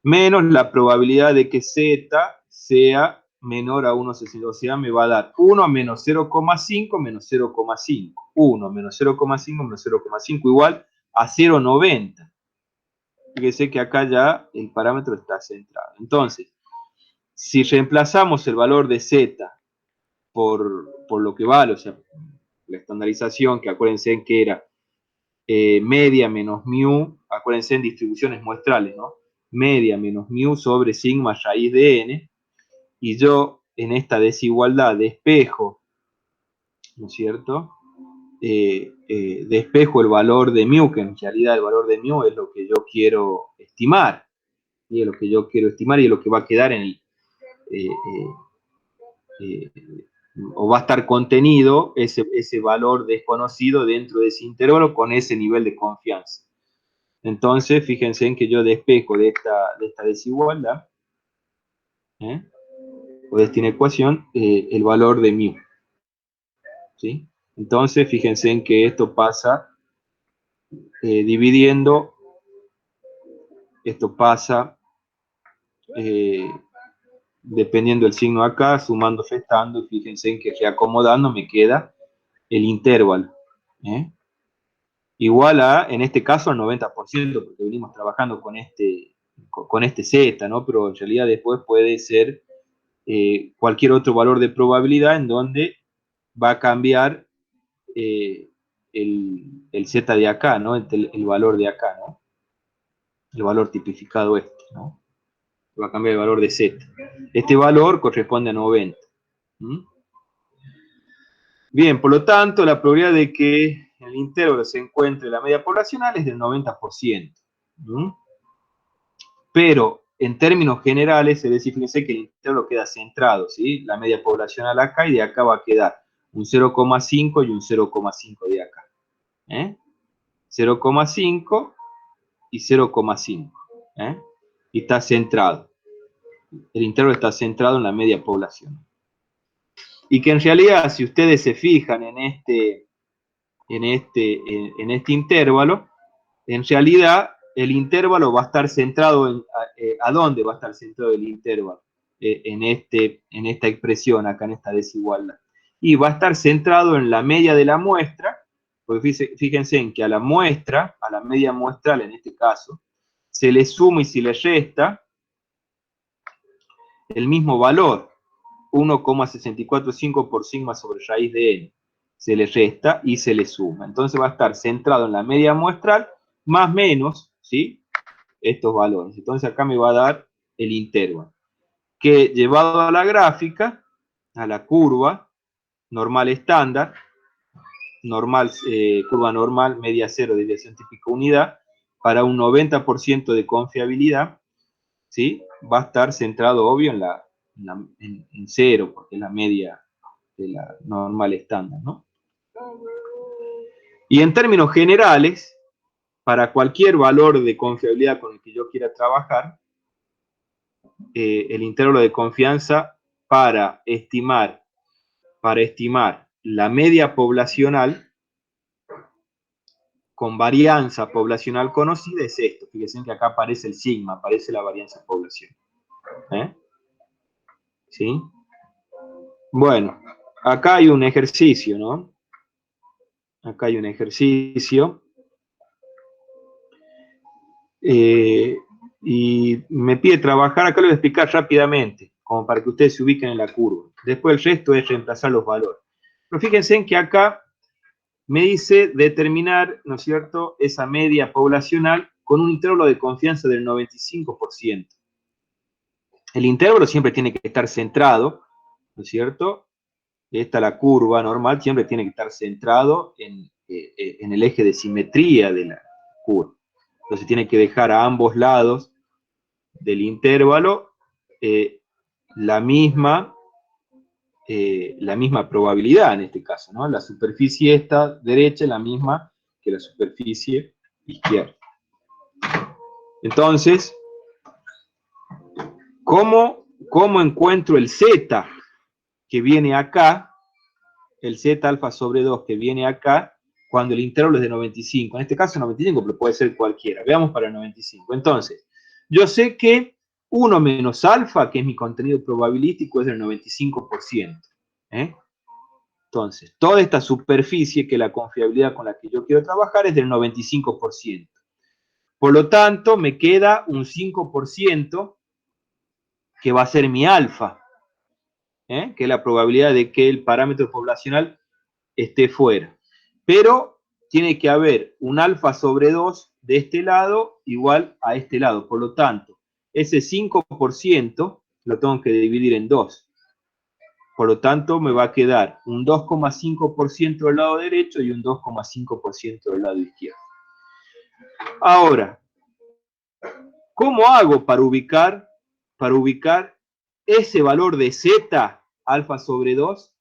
menos la probabilidad de que Z sea menor a 1,645, o sea, me va a dar 1 menos 0,5 menos 0,5, 1 menos 0,5 menos 0,5 igual a 0,90. Fíjese que acá ya el parámetro está centrado. Entonces, si reemplazamos el valor de Z por lo que vale, o sea, la estandarización, que acuérdense en que era media menos mu, acuérdense en distribuciones muestrales, ¿no? Media menos mu sobre sigma raíz de n, y yo en esta desigualdad despejo, ¿no es cierto? Despejo el valor de mu, que en realidad el valor de mu es lo que yo quiero estimar, y es lo que yo quiero estimar y es lo que va a quedar en el... o va a estar contenido ese valor desconocido dentro de ese intervalo con ese nivel de confianza. Entonces, fíjense en que yo despejo de esta desigualdad, o de esta inecuación, el valor de mu. ¿Sí? Entonces, fíjense en que esto pasa dividiendo, esto pasa dependiendo del signo acá, sumando, restando, y fíjense en que reacomodando me queda el intervalo. Igual a, en este caso, al 90%, porque venimos trabajando con este Z, ¿no? Pero en realidad después puede ser cualquier otro valor de probabilidad en donde va a cambiar el Z de acá, ¿no? El valor de acá, ¿no? El valor tipificado este, ¿no? Va a cambiar el valor de Z. Este valor corresponde a 90. Bien, por lo tanto, la probabilidad de que el intervalo se encuentre en la media poblacional es del 90%. Pero en términos generales, es decir, fíjense que el intervalo queda centrado, ¿sí? La media poblacional acá, y de acá va a quedar un 0,5 y un 0,5 de acá. 0,5 y 0,5. Y está centrado. El intervalo está centrado en la media poblacional. Y que en realidad, si ustedes se fijan en este intervalo, en realidad el intervalo va a estar centrado en, ¿a dónde va a estar centrado el intervalo? En esta expresión, acá en esta desigualdad. Y va a estar centrado en la media de la muestra, porque fíjense en que a la muestra, a la media muestral en este caso, se le suma y se le resta el mismo valor, 1,645 por sigma sobre raíz de n. Se le resta y se le suma. Entonces va a estar centrado en la media muestral, más menos, ¿sí? Estos valores. Entonces acá me va a dar el intervalo, que llevado a la gráfica, a la curva normal estándar, curva normal, media cero, desviación típica unidad, para un 90% de confiabilidad, ¿sí? Va a estar centrado, obvio, en cero, porque es la media de la normal estándar, ¿no? Y en términos generales, para cualquier valor de confiabilidad con el que yo quiera trabajar, el intervalo de confianza para estimar la media poblacional con varianza poblacional conocida es esto. Fíjense que acá aparece el sigma, aparece la varianza poblacional. ¿Sí? Bueno, acá hay un ejercicio, ¿no? Acá hay un ejercicio. Y me pide trabajar, acá lo voy a explicar rápidamente, como para que ustedes se ubiquen en la curva. Después el resto es reemplazar los valores. Pero fíjense en que acá me dice determinar, ¿no es cierto?, esa media poblacional con un intervalo de confianza del 95%. El intervalo siempre tiene que estar centrado, ¿no es cierto? Esta la curva normal siempre tiene que estar centrado en el eje de simetría de la curva. Entonces tiene que dejar a ambos lados del intervalo la misma probabilidad en este caso, ¿no? La superficie esta derecha es la misma que la superficie izquierda. Entonces, ¿cómo encuentro el z que viene acá, el z alfa sobre 2 que viene acá, cuando el intervalo es de 95? En este caso 95, pero puede ser cualquiera. Veamos para el 95. Entonces, yo sé que 1 menos alfa, que es mi contenido probabilístico, es del 95%. Entonces, toda esta superficie, que la confiabilidad con la que yo quiero trabajar, es del 95%. Por lo tanto, me queda un 5% que va a ser mi alfa, que es la probabilidad de que el parámetro poblacional esté fuera. Pero tiene que haber un alfa sobre 2 de este lado igual a este lado. Por lo tanto, ese 5% lo tengo que dividir en 2. Por lo tanto, me va a quedar un 2,5% del lado derecho y un 2,5% del lado izquierdo. Ahora, ¿cómo hago para ubicar ese valor de z, alfa sobre 2,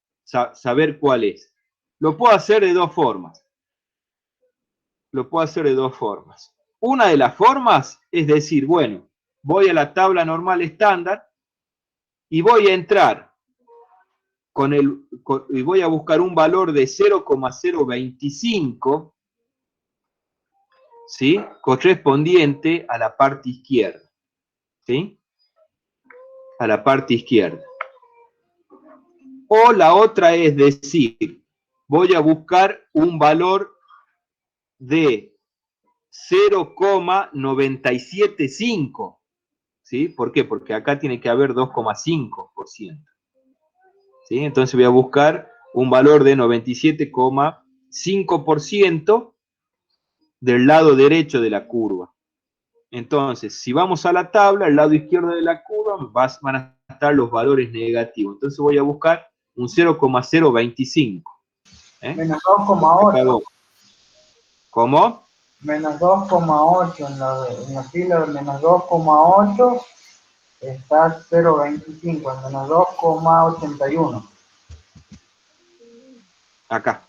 saber cuál es? Lo puedo hacer de dos formas. Una de las formas es decir, bueno, voy a la tabla normal estándar y voy a entrar y voy a buscar un valor de 0,025, ¿sí?, correspondiente a la parte izquierda, ¿sí?, a la parte izquierda. O la otra es decir, voy a buscar un valor de 0,975, ¿sí? ¿Por qué? Porque acá tiene que haber 2,5%. ¿Sí? Entonces voy a buscar un valor de 97,5% del lado derecho de la curva. Entonces, si vamos a la tabla, al lado izquierdo de la curva van a estar los valores negativos. Entonces voy a buscar un 0,025. Menos 2,8. ¿Cómo? Menos 2,8 en la fila de menos 2,8 está 0,25, en menos 2,81. Acá.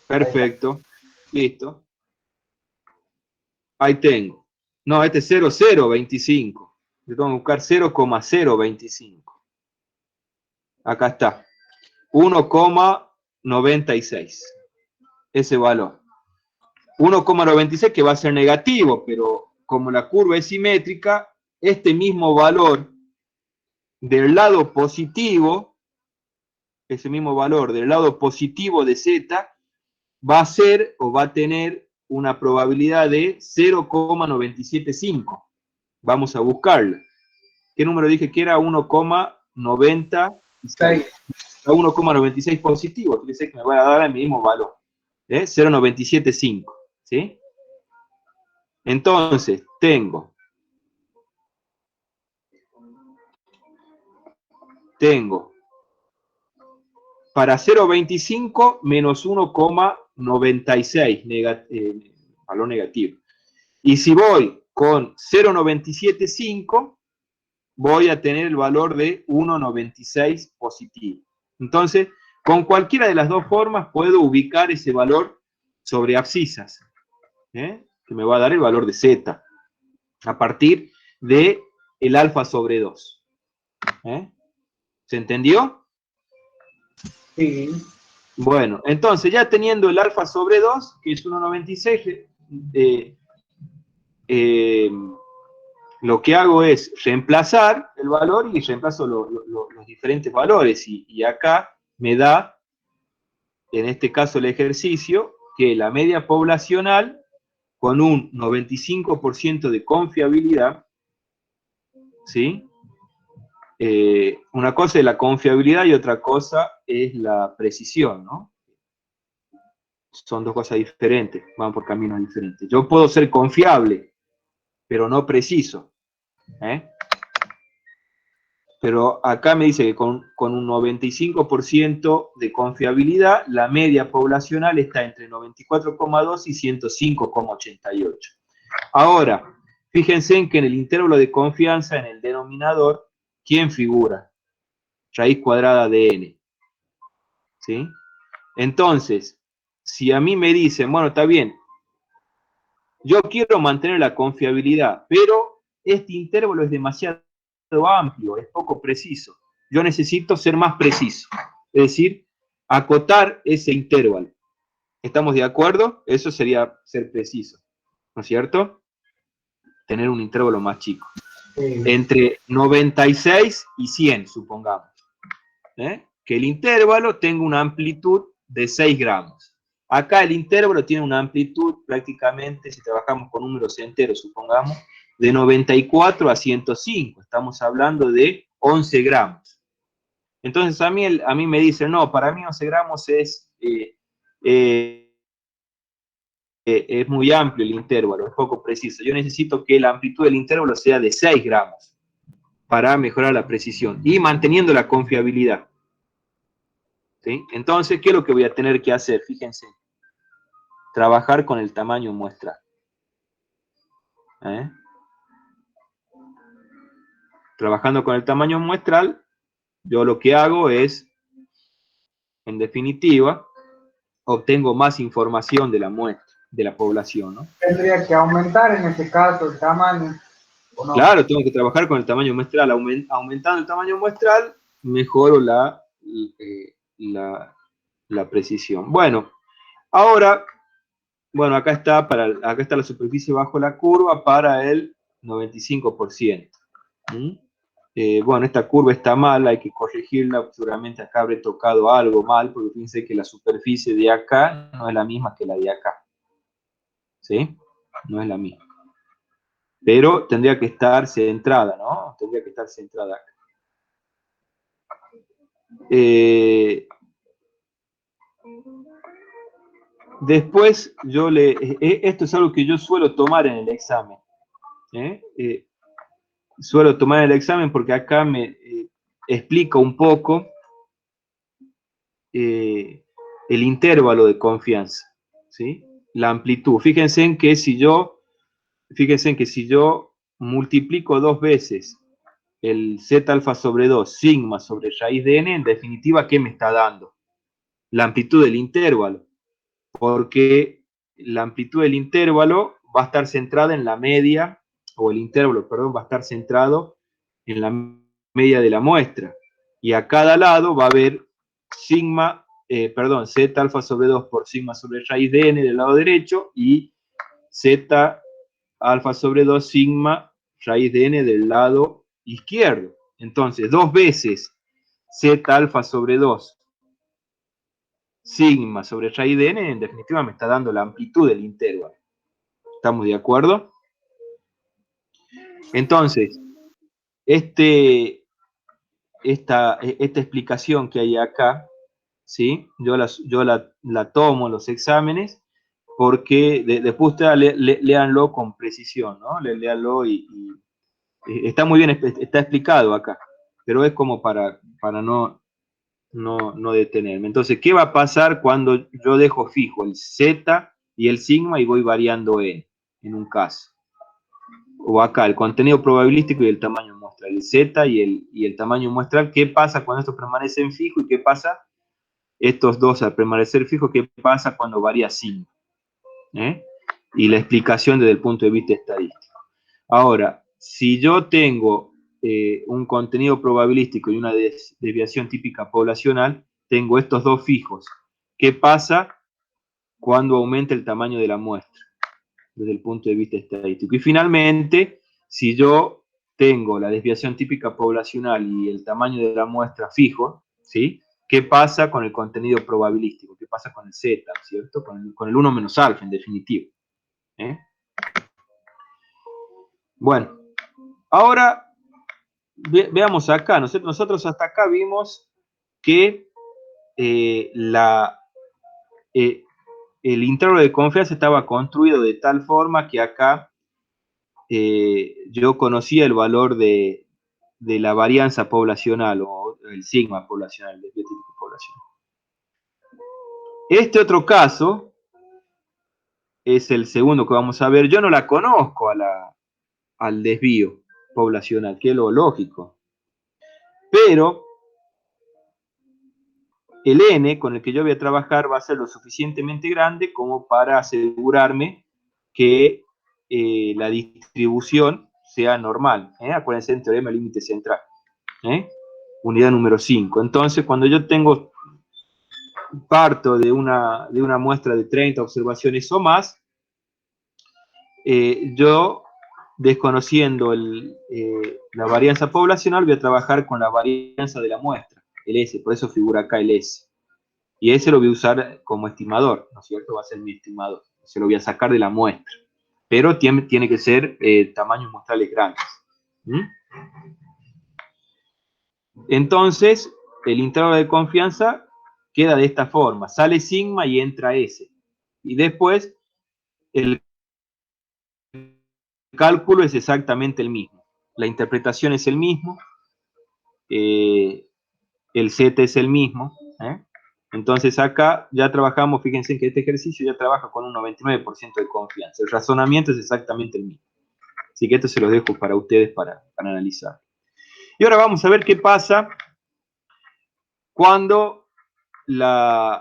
Perfecto. Listo. Ahí tengo. No, este es 0,025. Yo tengo que buscar 0,025. Acá está. 1,96. Ese valor. 1,96 que va a ser negativo, pero como la curva es simétrica, este mismo valor del lado positivo, ese mismo valor del lado positivo de z, va a ser o va a tener una probabilidad de 0,975. Vamos a buscarla. ¿Qué número dije que era? 1,96. 1,96 positivo. Fíjense que me va a dar el mismo valor. 0,975. ¿Sí? Entonces, tengo tengo para 0,25 menos 1,96 valor negativo. Y si voy con 0,975, voy a tener el valor de 1,96 positivo. Entonces, con cualquiera de las dos formas puedo ubicar ese valor sobre abscisas, que me va a dar el valor de z, a partir de el alfa sobre 2. ¿Se entendió? Sí. Bueno, entonces ya teniendo el alfa sobre 2, que es 1,96, lo que hago es reemplazar el valor y reemplazo los diferentes valores. Y acá me da, en este caso el ejercicio, que la media poblacional con un 95% de confiabilidad, ¿sí? Una cosa es la confiabilidad y otra cosa es la precisión, ¿no? Son dos cosas diferentes, van por caminos diferentes. Yo puedo ser confiable, pero no preciso. Pero acá me dice que con un 95% de confiabilidad, la media poblacional está entre 94,2 y 105,88. Ahora, fíjense en que en el intervalo de confianza, en el denominador, ¿quién figura? Raíz cuadrada de n. ¿Sí? Entonces, si a mí me dicen, bueno, está bien, yo quiero mantener la confiabilidad, pero este intervalo es demasiado amplio, es poco preciso. Yo necesito ser más preciso, es decir, acotar ese intervalo. ¿Estamos de acuerdo? Eso sería ser preciso, ¿no es cierto? Tener un intervalo más chico. Sí. Entre 96 y 100, supongamos. Que el intervalo tenga una amplitud de 6 gramos. Acá el intervalo tiene una amplitud prácticamente, si trabajamos con números enteros, supongamos, de 94 a 105. Estamos hablando de 11 gramos. Entonces a mí me dicen, no, para mí 11 gramos es muy amplio el intervalo, es poco preciso. Yo necesito que la amplitud del intervalo sea de 6 gramos para mejorar la precisión y manteniendo la confiabilidad. ¿Sí? Entonces, ¿qué es lo que voy a tener que hacer? Fíjense. Trabajar con el tamaño muestral. Trabajando con el tamaño muestral, yo lo que hago es, en definitiva, obtengo más información de la muestra, de la población, ¿no? Tendría que aumentar en este caso el tamaño, ¿o no? Claro, tengo que trabajar con el tamaño muestral. Aumentando el tamaño muestral, mejoro la precisión. Bueno, ahora, acá está la superficie bajo la curva para el 95%. Bueno, esta curva está mal, hay que corregirla, seguramente acá habré tocado algo mal, porque fíjense que la superficie de acá no es la misma que la de acá. ¿Sí? No es la misma. Pero tendría que estar centrada, ¿no? Tendría que estar centrada acá. Después, esto es algo que yo suelo tomar en el examen. Suelo tomar en el examen porque acá me explica un poco el intervalo de confianza, ¿sí? La amplitud. Fíjense en que si yo multiplico dos veces el z alfa sobre 2 sigma sobre raíz de n, en definitiva, ¿qué me está dando? La amplitud del intervalo, porque la amplitud del intervalo va a estar centrada en la media, o el intervalo, perdón, va a estar centrado en la media de la muestra, y a cada lado va a haber z alfa sobre 2 por sigma sobre raíz de n del lado derecho, y z alfa sobre 2 sigma raíz de n del lado izquierdo. Entonces, dos veces z alfa sobre 2 sigma sobre raíz de n, en definitiva me está dando la amplitud del intervalo. ¿Estamos de acuerdo? Entonces, esta explicación que hay acá, ¿sí? Yo la tomo en los exámenes, porque después ustedes léanlo con precisión, ¿no? Léanlo y está muy bien, está explicado acá. pero es como para no detenerme. Entonces, ¿qué va a pasar cuando yo dejo fijo el Z y el sigma y voy variando en un caso? O acá, el contenido probabilístico y el tamaño muestral, el Z y el tamaño muestral. ¿Qué pasa cuando estos permanecen fijos y qué pasa estos dos al permanecer fijos? ¿Qué pasa cuando varía sigma? Y la explicación desde el punto de vista estadístico. Ahora, si yo tengo un contenido probabilístico y una desviación típica poblacional, tengo estos dos fijos. ¿Qué pasa cuando aumenta el tamaño de la muestra desde el punto de vista estadístico? Y finalmente, si yo tengo la desviación típica poblacional y el tamaño de la muestra fijo, ¿sí? ¿Qué pasa con el contenido probabilístico? ¿Qué pasa con el Z, ¿cierto? Con el 1 menos alfa, en definitiva. Bueno, ahora veamos acá. Nosotros hasta acá vimos que el intervalo de confianza estaba construido de tal forma que acá yo conocía el valor de la varianza poblacional o el sigma poblacional, el desvío típico poblacional. Este otro caso es el segundo que vamos a ver. Yo no la conozco al desvío poblacional, que es lo lógico. Pero el n con el que yo voy a trabajar va a ser lo suficientemente grande como para asegurarme que la distribución sea normal. Acuérdense del teorema del límite central. Unidad número 5. Entonces, cuando yo parto de una muestra de 30 observaciones o más, yo, desconociendo la varianza poblacional, voy a trabajar con la varianza de la muestra, el S, por eso figura acá el S. Y ese lo voy a usar como estimador, ¿no es cierto? Va a ser mi estimador. Se lo voy a sacar de la muestra. Pero tiene que ser tamaños muestrales grandes. Entonces, el intervalo de confianza queda de esta forma. Sale sigma y entra S. Y después, el cálculo es exactamente el mismo. La interpretación es el mismo. El Z es el mismo. Entonces acá ya trabajamos, fíjense que este ejercicio ya trabaja con un 99% de confianza. El razonamiento es exactamente el mismo. Así que esto se los dejo para ustedes para analizar. Y ahora vamos a ver qué pasa cuando la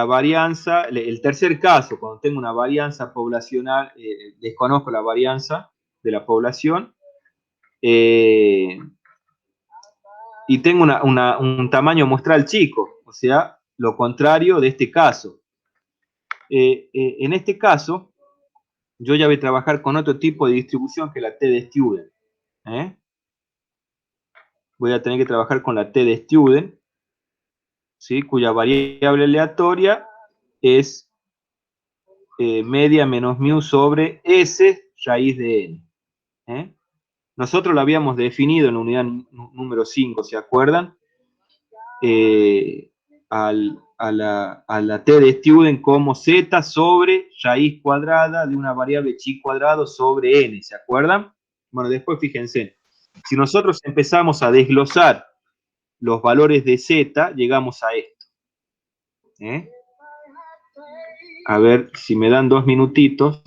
varianza, el tercer caso, cuando tengo una varianza poblacional, desconozco la varianza de la población, y tengo un tamaño muestral chico, o sea, lo contrario de este caso. En este caso, yo ya voy a trabajar con otro tipo de distribución que la T de Student. Voy a tener que trabajar con la T de Student, ¿sí? Cuya variable aleatoria es media menos mu sobre S raíz de n. Nosotros la habíamos definido en la unidad número 5, ¿se acuerdan? A la T de Student como Z sobre raíz cuadrada de una variable chi cuadrado sobre n, ¿se acuerdan? Bueno, después fíjense, si nosotros empezamos a desglosar los valores de Z, llegamos a esto. A ver si me dan 2 minutitos.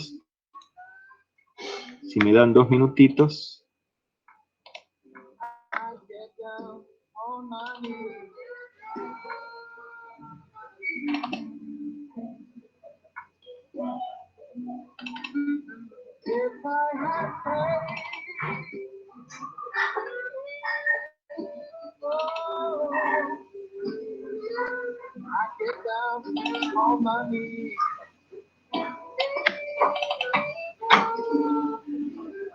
Si me dan 2 minutitos.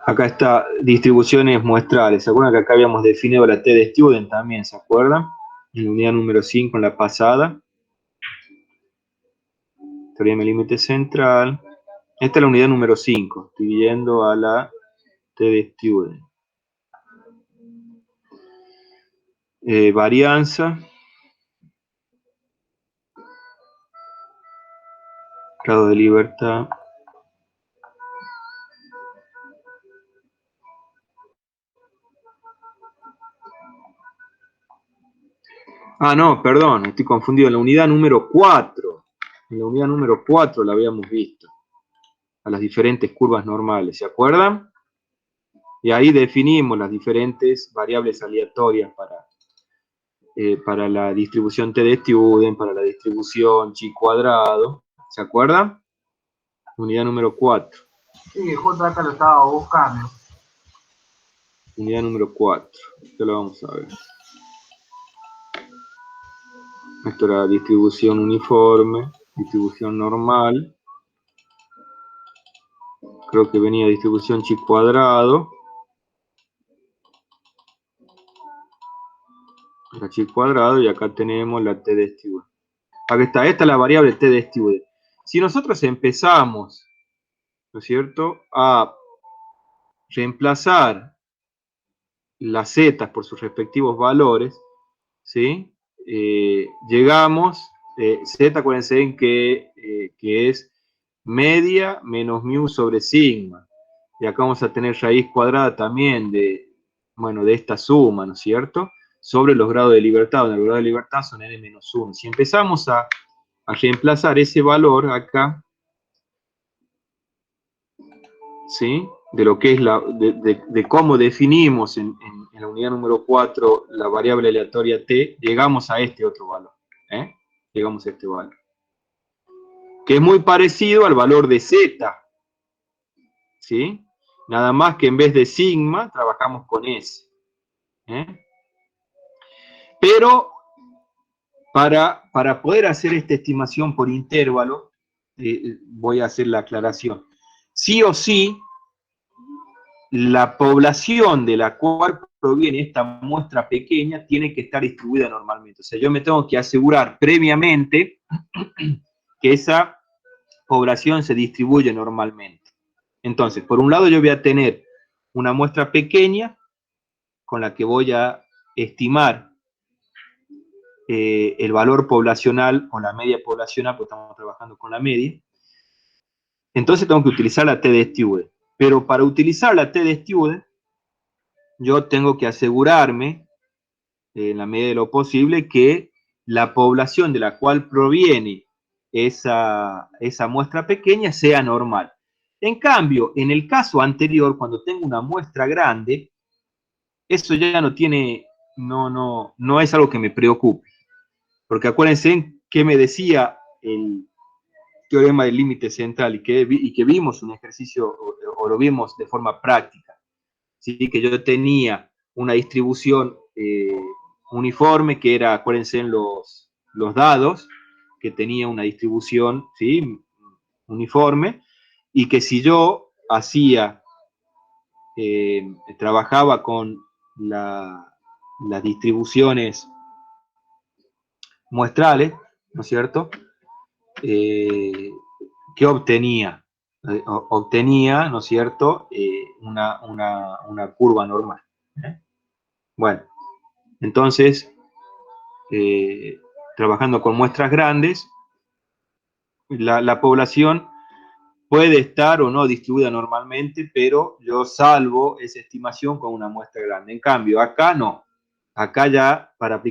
Acá está distribuciones muestrales. ¿Se acuerdan que acá habíamos definido la T de Student también? ¿Se acuerdan? En la unidad número 5, en la pasada. Teorema del límite central. Esta es la unidad número 5. Estoy yendo a la T de Student. Varianza. Grado de libertad. Ah, no, perdón, estoy confundido. En la unidad número 4. En la unidad número 4 la habíamos visto. A las diferentes curvas normales, ¿se acuerdan? Y ahí definimos las diferentes variables aleatorias para la distribución T de Student, para la distribución chi cuadrado. ¿Se acuerdan? Unidad número 4. Sí, justo acá lo estaba buscando. Unidad número 4. Esto lo vamos a ver. Esto era distribución uniforme, distribución normal. Creo que venía distribución chi cuadrado. La chi cuadrado y acá tenemos la T de Student. Aquí está, esta es la variable T de Student. Si nosotros empezamos, ¿no es cierto?, a reemplazar las zetas por sus respectivos valores, ¿sí? Llegamos, z, acuérdense en que es media menos mu sobre sigma. Y acá vamos a tener raíz cuadrada también de esta suma, ¿no es cierto?, sobre los grados de libertad, donde los grados de libertad son n menos 1. Si empezamos a reemplazar ese valor acá, ¿sí?, de lo que es de cómo definimos en la unidad número 4 la variable aleatoria t, llegamos a este otro valor. Llegamos a este valor. Que es muy parecido al valor de z. ¿Sí? Nada más que en vez de sigma, trabajamos con S. Pero para poder hacer esta estimación por intervalo, voy a hacer la aclaración. Sí o sí, la población de la cual proviene esta muestra pequeña tiene que estar distribuida normalmente. O sea, yo me tengo que asegurar previamente que esa población se distribuye normalmente. Entonces, por un lado yo voy a tener una muestra pequeña con la que voy a estimar el valor poblacional o la media poblacional, porque estamos trabajando con la media. Entonces tengo que utilizar la T de Student. Pero para utilizar la T de Student, yo tengo que asegurarme, en la medida de lo posible, que la población de la cual proviene esa muestra pequeña sea normal. En cambio, en el caso anterior, cuando tengo una muestra grande, eso ya no es algo que me preocupe. Porque acuérdense que me decía el teorema del límite central y que vimos un ejercicio, o lo vimos de forma práctica, ¿sí? Que yo tenía una distribución uniforme, que era, acuérdense, en los dados, que tenía una distribución, ¿sí?, uniforme, y que si yo trabajaba con las distribuciones muestrales, ¿no es cierto?, ¿qué obtenía? Obtenía, ¿no es cierto?, una curva normal. Bueno, entonces, trabajando con muestras grandes, la población puede estar o no distribuida normalmente, pero yo salvo esa estimación con una muestra grande. En cambio, acá no. Acá ya, para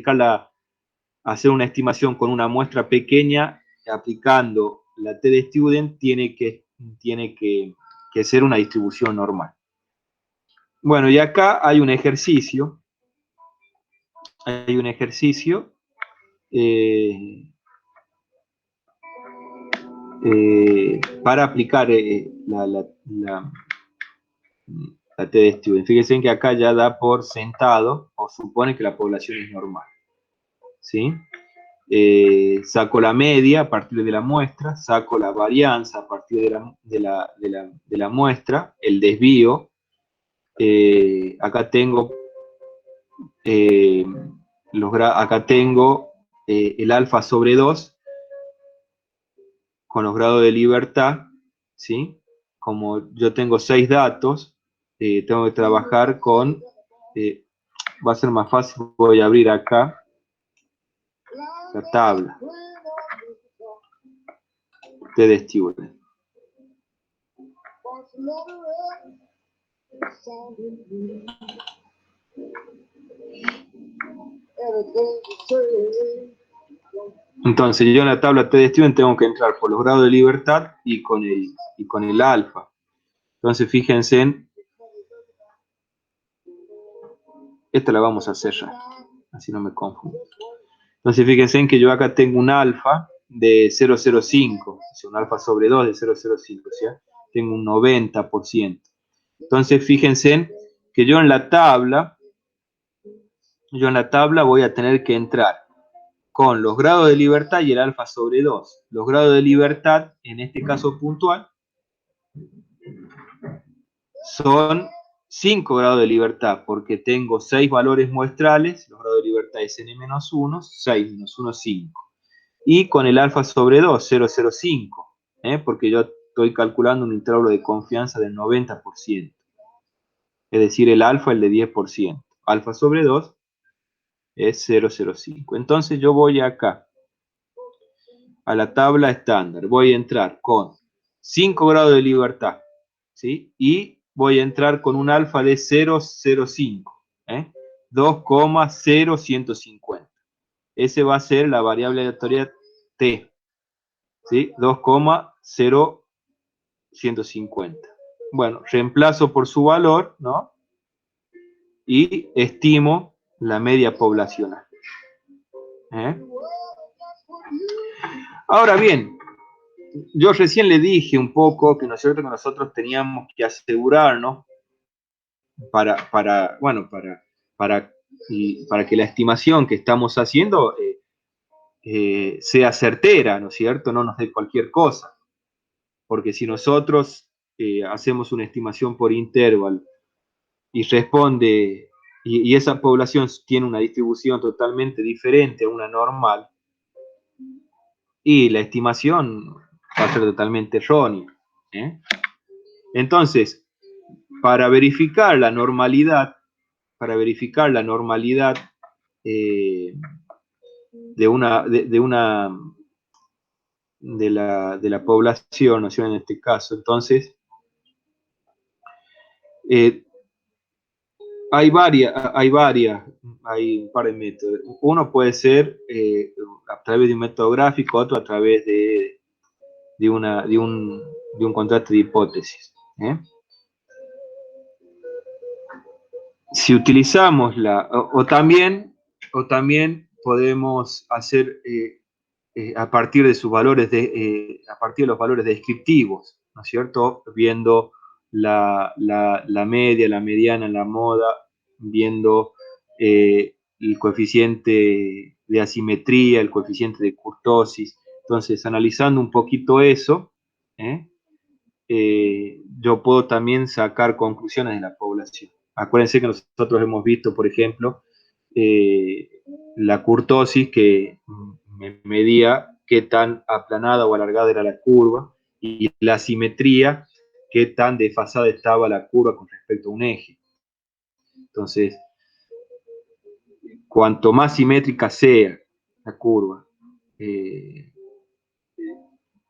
hacer una estimación con una muestra pequeña, aplicando la T de Student, tiene que ser una distribución normal. Bueno, y acá hay un ejercicio. Para aplicar la T de Student. Fíjense que acá ya da por sentado, o supone que la población es normal. ¿Sí? Saco la media a partir de la muestra, saco la varianza a partir de la muestra, el desvío. Acá tengo el alfa sobre 2 con los grados de libertad, ¿sí? Como yo tengo 6 datos, tengo que trabajar con, va a ser más fácil, voy a abrir acá la tabla de Student. Entonces, yo en la tabla T de Steven tengo que entrar por los grados de libertad y con el alfa. Entonces, fíjense en... Esta la vamos a hacer ya, así no me confundo. Entonces, fíjense en que yo acá tengo un alfa de 0,05, o sea, un alfa sobre 2 de 0,05, o sea, tengo un 90%. Entonces, fíjense en que yo en la tabla voy a tener que entrar con los grados de libertad y el alfa sobre 2. Los grados de libertad, en este caso puntual, son 5 grados de libertad, porque tengo 6 valores muestrales, los grados de libertad es n-1, 6 menos 1, 5. Y con el alfa sobre 2, 0,05, porque yo estoy calculando un intervalo de confianza del 90%. Es decir, el alfa, el de 10%. Alfa sobre 2 es 0,05. Entonces yo voy acá a la tabla estándar. Voy a entrar con 5 grados de libertad, ¿sí? Y voy a entrar con un alfa de 0,05, 2,0150. Ese va a ser la variable aleatoria T, ¿sí? 2,0150. Bueno, reemplazo por su valor, ¿no? Y estimo la media poblacional. Ahora bien, yo recién le dije un poco que, ¿no es cierto?, que nosotros teníamos que asegurarnos para que la estimación que estamos haciendo sea certera, ¿no es cierto?, no nos dé cualquier cosa. Porque si nosotros hacemos una estimación por intervalo y responde, y esa población tiene una distribución totalmente diferente a una normal, y la estimación va a ser totalmente errónea. Entonces, para verificar la normalidad de la población, ¿no? En este caso, entonces, hay un par de métodos. Uno puede ser a través de un método gráfico, otro a través de un contraste de hipótesis. Si utilizamos o también podemos hacer a partir de sus valores a partir de los valores descriptivos, ¿no es cierto? Viendo la media, la mediana, la moda, viendo el coeficiente de asimetría, el coeficiente de kurtosis. Entonces, analizando un poquito eso, yo puedo también sacar conclusiones de la población. Acuérdense que nosotros hemos visto, por ejemplo, la kurtosis, que me medía qué tan aplanada o alargada era la curva, y la simetría, qué tan desfasada estaba la curva con respecto a un eje. Entonces, cuanto más simétrica sea la curva,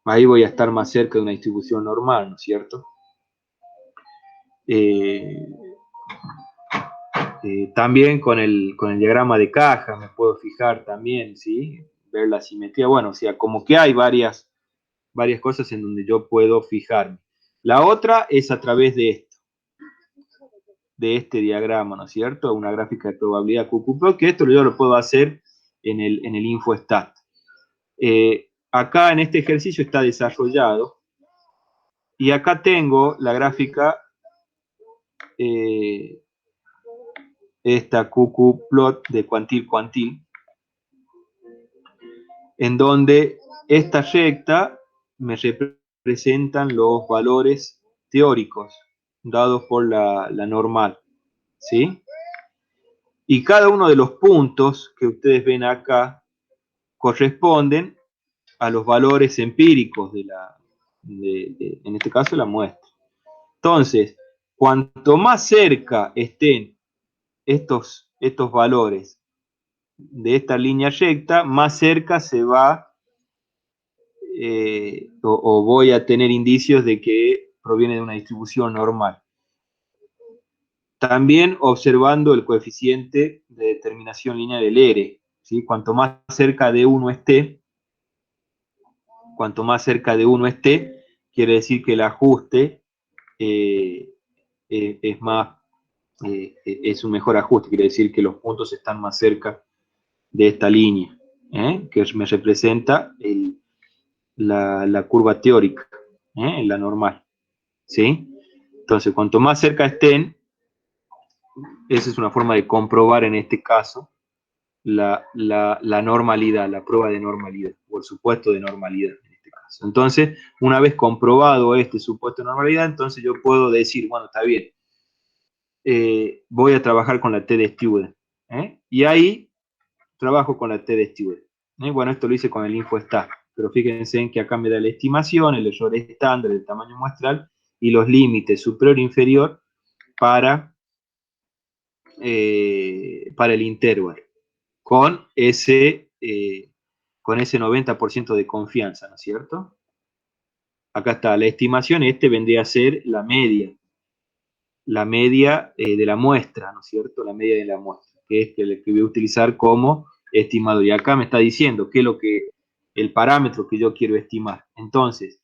ahí voy a estar más cerca de una distribución normal, ¿no es cierto? También con el diagrama de caja me puedo fijar también, ¿sí? Ver la simetría. Bueno, o sea, como que hay varias cosas en donde yo puedo fijarme. La otra es a través de este diagrama, ¿no es cierto? Una gráfica de probabilidad QQ, que esto yo lo puedo hacer en el InfoStat. Acá en este ejercicio está desarrollado, y acá tengo la gráfica, esta QQ-plot de cuantil, en donde esta recta me representan los valores teóricos dados por la normal, ¿sí? Y cada uno de los puntos que ustedes ven acá corresponden a los valores empíricos en este caso, la muestra. Entonces, cuanto más cerca estén estos valores de esta línea recta, más cerca se va o voy a tener indicios de que proviene de una distribución normal. también observando el coeficiente de determinación lineal del R, ¿sí? Cuanto más cerca de 1 esté, quiere decir que el ajuste es más, es un mejor ajuste, quiere decir que los puntos están más cerca de esta línea, que me representa la curva teórica, la normal, ¿sí? Entonces, cuanto más cerca estén, esa es una forma de comprobar en este caso la normalidad, la prueba de normalidad, o el supuesto de normalidad en este caso. Entonces, una vez comprobado este supuesto de normalidad, entonces yo puedo decir, bueno, está bien, voy a trabajar con la T de Stewart, y ahí trabajo con la T de Stewart. Bueno, esto lo hice con el InfoStat, pero fíjense en que acá me da la estimación, el error estándar, el tamaño muestral y los límites superior e inferior para el intervalo, con ese 90% de confianza, ¿no es cierto? Acá está la estimación, este vendría a ser la media de la muestra, ¿no es cierto? La media de la muestra, que es el que voy a utilizar como estimado. Y acá me está diciendo qué es el parámetro que yo quiero estimar. Entonces,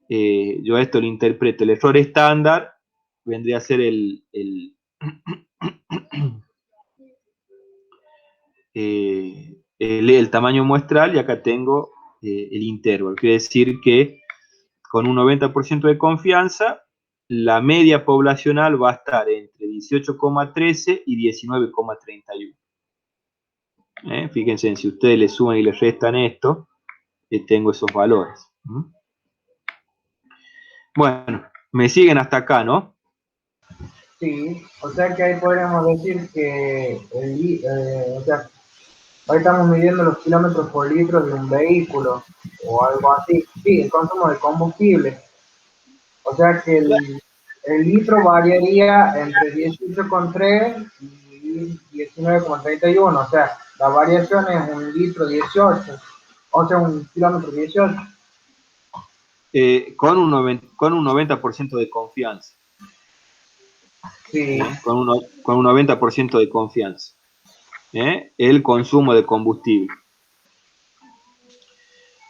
yo a esto le interpreto el error estándar, vendría a ser el tamaño muestral, y acá tengo el intervalo. Quiere decir que con un 90% de confianza, la media poblacional va a estar entre 18,13 y 19,31. Fíjense, si ustedes le suman y le restan esto, tengo esos valores. Bueno, me siguen hasta acá, ¿no? Sí, o sea que ahí podríamos decir que o sea, ahí estamos midiendo los kilómetros por litro de un vehículo o algo así. Sí, el consumo de combustible. O sea que el litro variaría entre 18,3 y 19,31. O sea, la variación es un litro 18. O sea, un kilómetro 18. Con un 90% de confianza. Sí, Con un 90% de confianza. El consumo de combustible.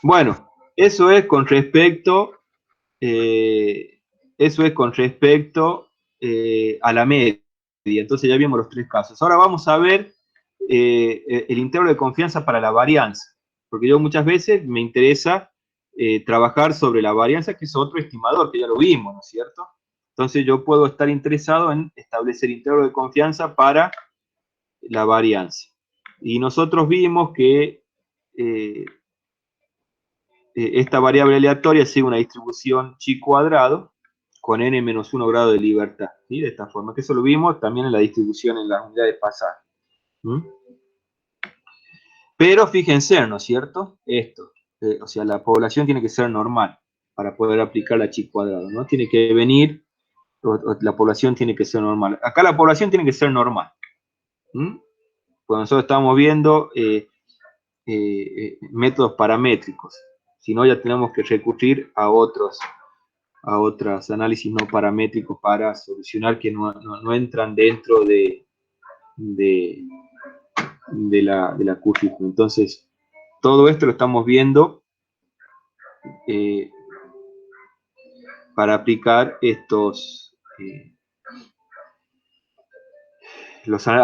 Bueno, eso es con respecto a la media. Entonces ya vimos los tres casos. Ahora vamos a ver el intervalo de confianza para la varianza, porque yo muchas veces me interesa trabajar sobre la varianza, que es otro estimador, que ya lo vimos, ¿no es cierto? Entonces yo puedo estar interesado en establecer intervalo de confianza para la varianza. Y nosotros vimos que esta variable aleatoria sigue una distribución chi cuadrado con n-1 grado de libertad, ¿sí? De esta forma, que eso lo vimos también en la distribución en las unidades pasadas. Pero fíjense, ¿no es cierto? Esto, o sea, la población tiene que ser normal para poder aplicar la chi cuadrado, ¿no? Tiene que venir, la población tiene que ser normal. Acá la población tiene que ser normal. Pues nosotros estamos viendo métodos paramétricos, si no ya tenemos que recurrir a otros análisis no paramétricos para solucionar que no entran dentro de, la currícula. Entonces, todo esto lo estamos viendo para aplicar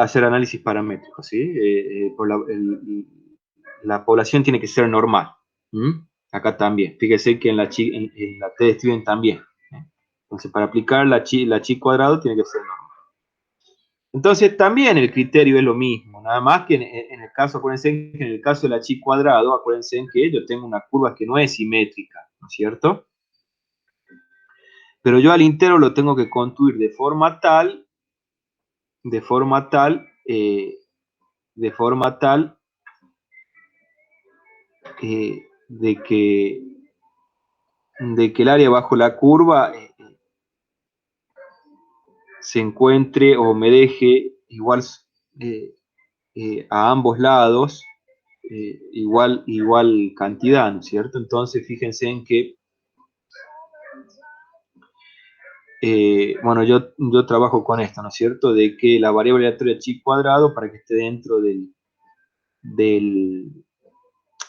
hacer análisis paramétricos, ¿sí? La población tiene que ser normal. Acá también. Fíjese que en la T de Steven también. Entonces, para aplicar la chi cuadrado tiene que ser normal. Entonces, también el criterio es lo mismo, nada más que en el caso, acuérdense que en el caso de la chi cuadrado, acuérdense que yo tengo una curva que no es simétrica, ¿no es cierto? Pero yo al intervalo lo tengo que construir de forma tal, de que el área bajo la curva se encuentre o me deje igual a ambos lados igual cantidad, ¿no es cierto? Entonces fíjense en que bueno, yo trabajo con esto, ¿no es cierto? De que la variable aleatoria chi cuadrado, para que esté dentro del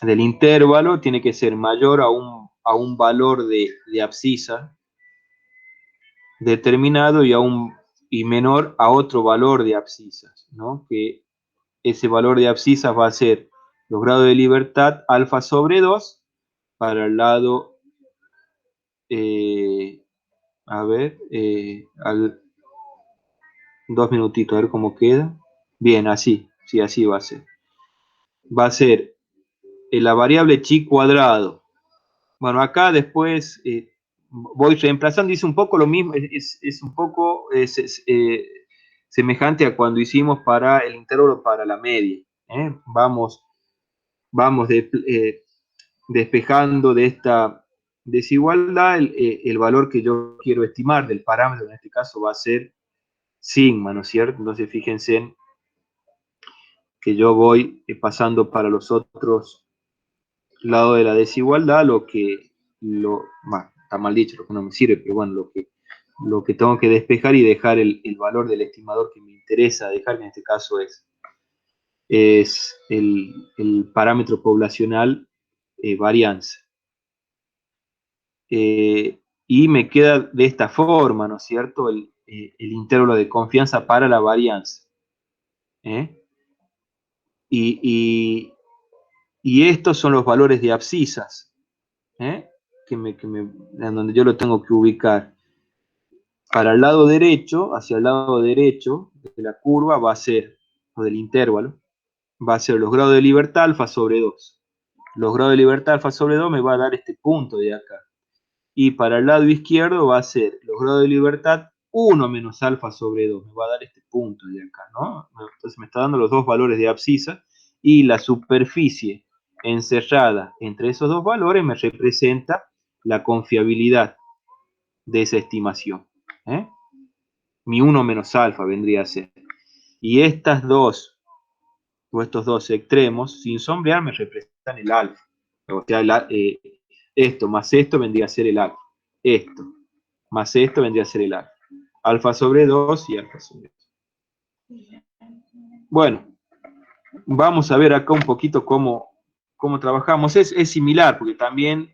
intervalo, tiene que ser mayor a un valor de abscisa determinado y menor a otro valor de abscisas, ¿no? Que ese valor de abscisas va a ser los grados de libertad alfa sobre 2 para el lado, a ver, 2 minutitos, a ver cómo queda. Bien, así, sí, así va a ser. Va a ser la variable chi cuadrado. Bueno, acá después voy reemplazando, dice un poco lo mismo, es un poco semejante a cuando hicimos para el intervalo para la media. Vamos despejando de esta desigualdad el valor que yo quiero estimar del parámetro, en este caso va a ser sigma, ¿no es cierto? Entonces fíjense en que yo voy pasando para los otros lados de la desigualdad está mal dicho, lo que no me sirve, pero bueno, lo que tengo que despejar y dejar el valor del estimador que me interesa dejar, que en este caso es el parámetro poblacional varianza. Y me queda de esta forma, ¿no es cierto? El intervalo de confianza para la varianza. ¿Eh? Y estos son los valores de abscisas, ¿eh? En donde yo lo tengo que ubicar. Para el lado derecho, hacia el lado derecho de la curva va a ser, o del intervalo, va a ser los grados de libertad alfa sobre 2. Los grados de libertad alfa sobre 2 me va a dar este punto de acá. Y para el lado izquierdo va a ser los grados de libertad 1 menos alfa sobre 2. Me va a dar este punto de acá, ¿no? Entonces me está dando los dos valores de abscisa y la superficie encerrada entre esos dos valores me representa la confiabilidad de esa estimación. Mi 1 menos alfa vendría a ser. Y estas dos, o estos dos extremos, sin sombrear, me representan el alfa. O sea, esto más esto vendría a ser el alfa. Esto más esto vendría a ser el alfa. Alfa sobre 2 y alfa sobre 2. Bueno, vamos a ver acá un poquito cómo trabajamos. Es similar, porque también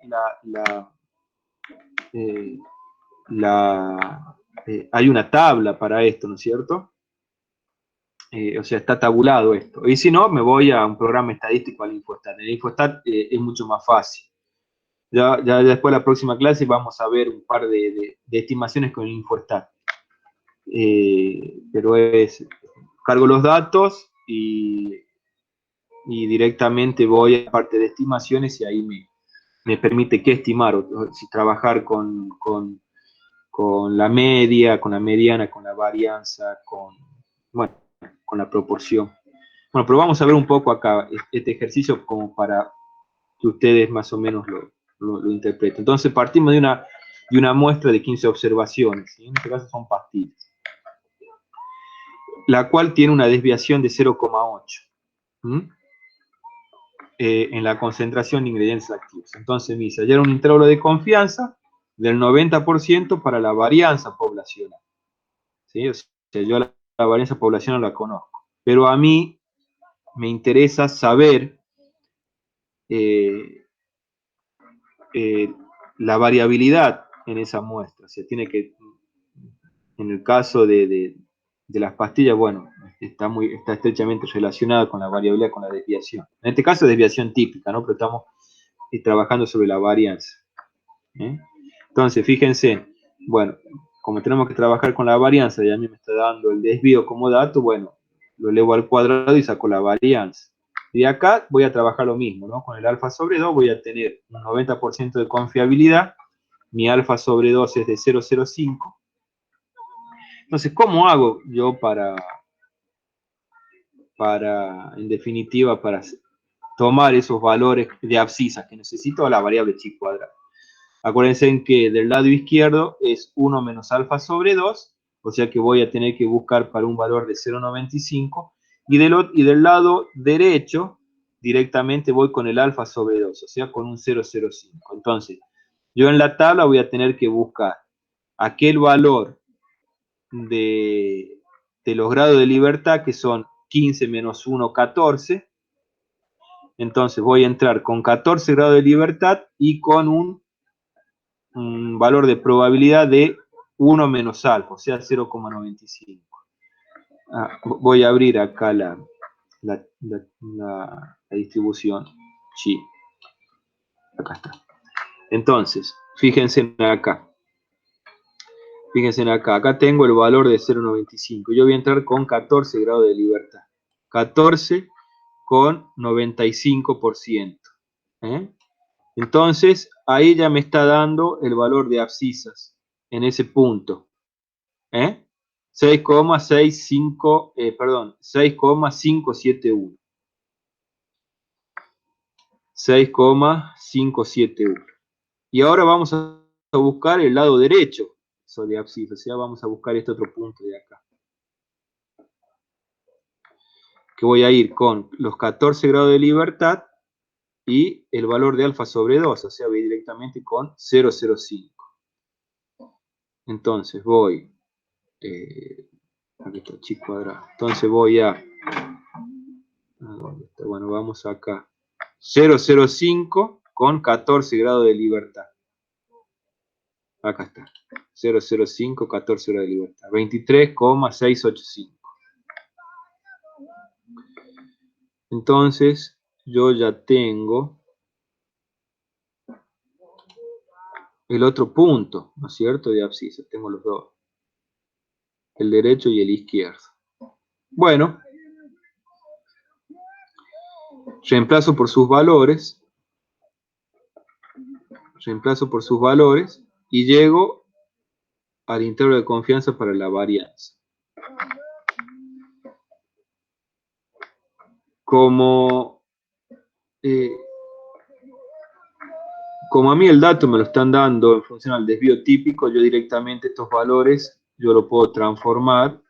hay una tabla para esto, ¿no es cierto? O sea, está tabulado esto. Y si no, me voy a un programa estadístico al Infostat. El Infostat es mucho más fácil. Ya después de la próxima clase vamos a ver un par de estimaciones con el Infostat. Pero cargo los datos y directamente voy a la parte de estimaciones y ahí me permite qué estimar, o si trabajar con la media, con la mediana, con la varianza, con la proporción. Bueno, pero vamos a ver un poco acá este ejercicio como para que ustedes más o menos lo interpreten. Entonces partimos de una muestra de 15 observaciones, ¿sí? En este caso son pastillas, la cual tiene una desviación de 0,8 en la concentración de ingredientes activos. Entonces me dice, ayer un intervalo de confianza del 90% para la varianza poblacional. ¿Sí? O sea, yo la varianza poblacional la conozco, pero a mí me interesa saber la variabilidad en esa muestra. O sea, tiene que, en el caso de las pastillas, bueno, está estrechamente relacionada con la variabilidad, con la desviación. En este caso, desviación típica, ¿no? Pero estamos trabajando sobre la varianza. Entonces, fíjense, bueno, como tenemos que trabajar con la varianza y a mí me está dando el desvío como dato, bueno, lo elevo al cuadrado y saco la varianza. Y de acá voy a trabajar lo mismo, ¿no? Con el alfa sobre 2 voy a tener un 90% de confiabilidad, mi alfa sobre 2 es de 0,05. Entonces, ¿cómo hago yo en definitiva, para tomar esos valores de abscisas que necesito a la variable chi cuadrada? Acuérdense en que del lado izquierdo es 1 menos alfa sobre 2, o sea que voy a tener que buscar para un valor de 0,95, y del lado derecho directamente voy con el alfa sobre 2, o sea con un 0,05. Entonces, yo en la tabla voy a tener que buscar aquel valor de los grados de libertad, que son 15 menos 1, 14. Entonces voy a entrar con 14 grados de libertad y con un valor de probabilidad de 1 menos alfa, o sea, 0,95. Voy a abrir acá la distribución chi. Acá está. Entonces, fíjense acá. Fíjense acá. Acá tengo el valor de 0,95. Yo voy a entrar con 14 grados de libertad. 14 con 95%. Entonces, ahí ya me está dando el valor de abscisas en ese punto. 6,65, perdón, 6,571. 6,571. Y ahora vamos a buscar el lado derecho de abscisa, o sea, vamos a buscar este otro punto de acá. Que voy a ir con los 14 grados de libertad y el valor de alfa sobre 2, o sea, voy directamente con 0,05. Entonces voy, aquí está, chi cuadrado. Entonces voy a, ¿dónde está? Bueno, vamos acá. 0,05 con 14 grados de libertad. Acá está. 0,05, 14 grados de libertad. 23,685. Entonces, yo ya tengo el otro punto, ¿no es cierto?, de abscisa. Tengo los dos. El derecho y el izquierdo. Bueno, reemplazo por sus valores. Reemplazo por sus valores y llego al intervalo de confianza para la varianza. Como a mí el dato me lo están dando en función al desvío típico, yo directamente estos valores yo lo puedo transformar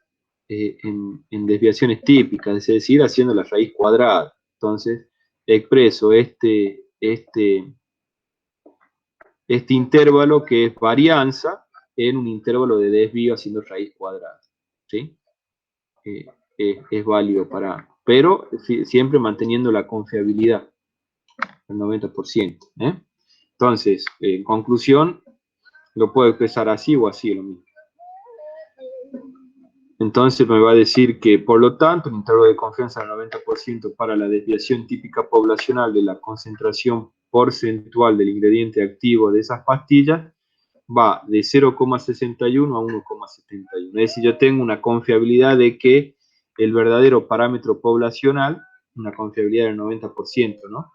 en desviaciones típicas, es decir, haciendo la raíz cuadrada. Entonces, expreso este intervalo que es varianza en un intervalo de desvío haciendo raíz cuadrada. ¿Sí? Es válido pero siempre manteniendo la confiabilidad, el 90%. Entonces, en conclusión, lo puedo expresar así o así, lo mismo. Entonces me va a decir que, por lo tanto, un intervalo de confianza del 90% para la desviación típica poblacional de la concentración porcentual del ingrediente activo de esas pastillas va de 0,61 a 1,71. Es decir, yo tengo una confiabilidad de que el verdadero parámetro poblacional, una confiabilidad del 90%, ¿no?,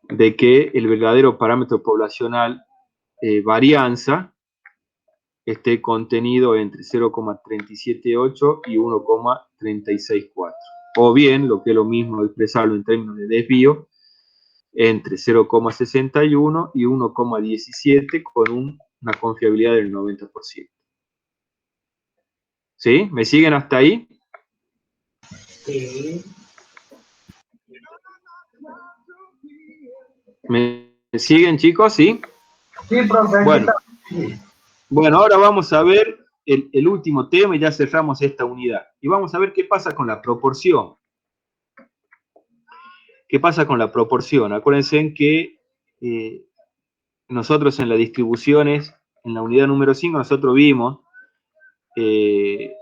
de que el verdadero parámetro poblacional varianza esté contenido entre 0,378 y 1,364. O bien, lo que es lo mismo, expresarlo en términos de desvío, entre 0,61 y 1,17 con una confiabilidad del 90%. ¿Sí? ¿Me siguen hasta ahí? Sí. ¿Me siguen, chicos? ¿Sí? Sí, profe. Bueno, Sí. bueno, ahora vamos a ver el último tema y ya cerramos esta unidad. Y vamos a ver qué pasa con la proporción. ¿Qué pasa con la proporción? Acuérdense que nosotros en las distribuciones, en la unidad número 5, nosotros vimos qué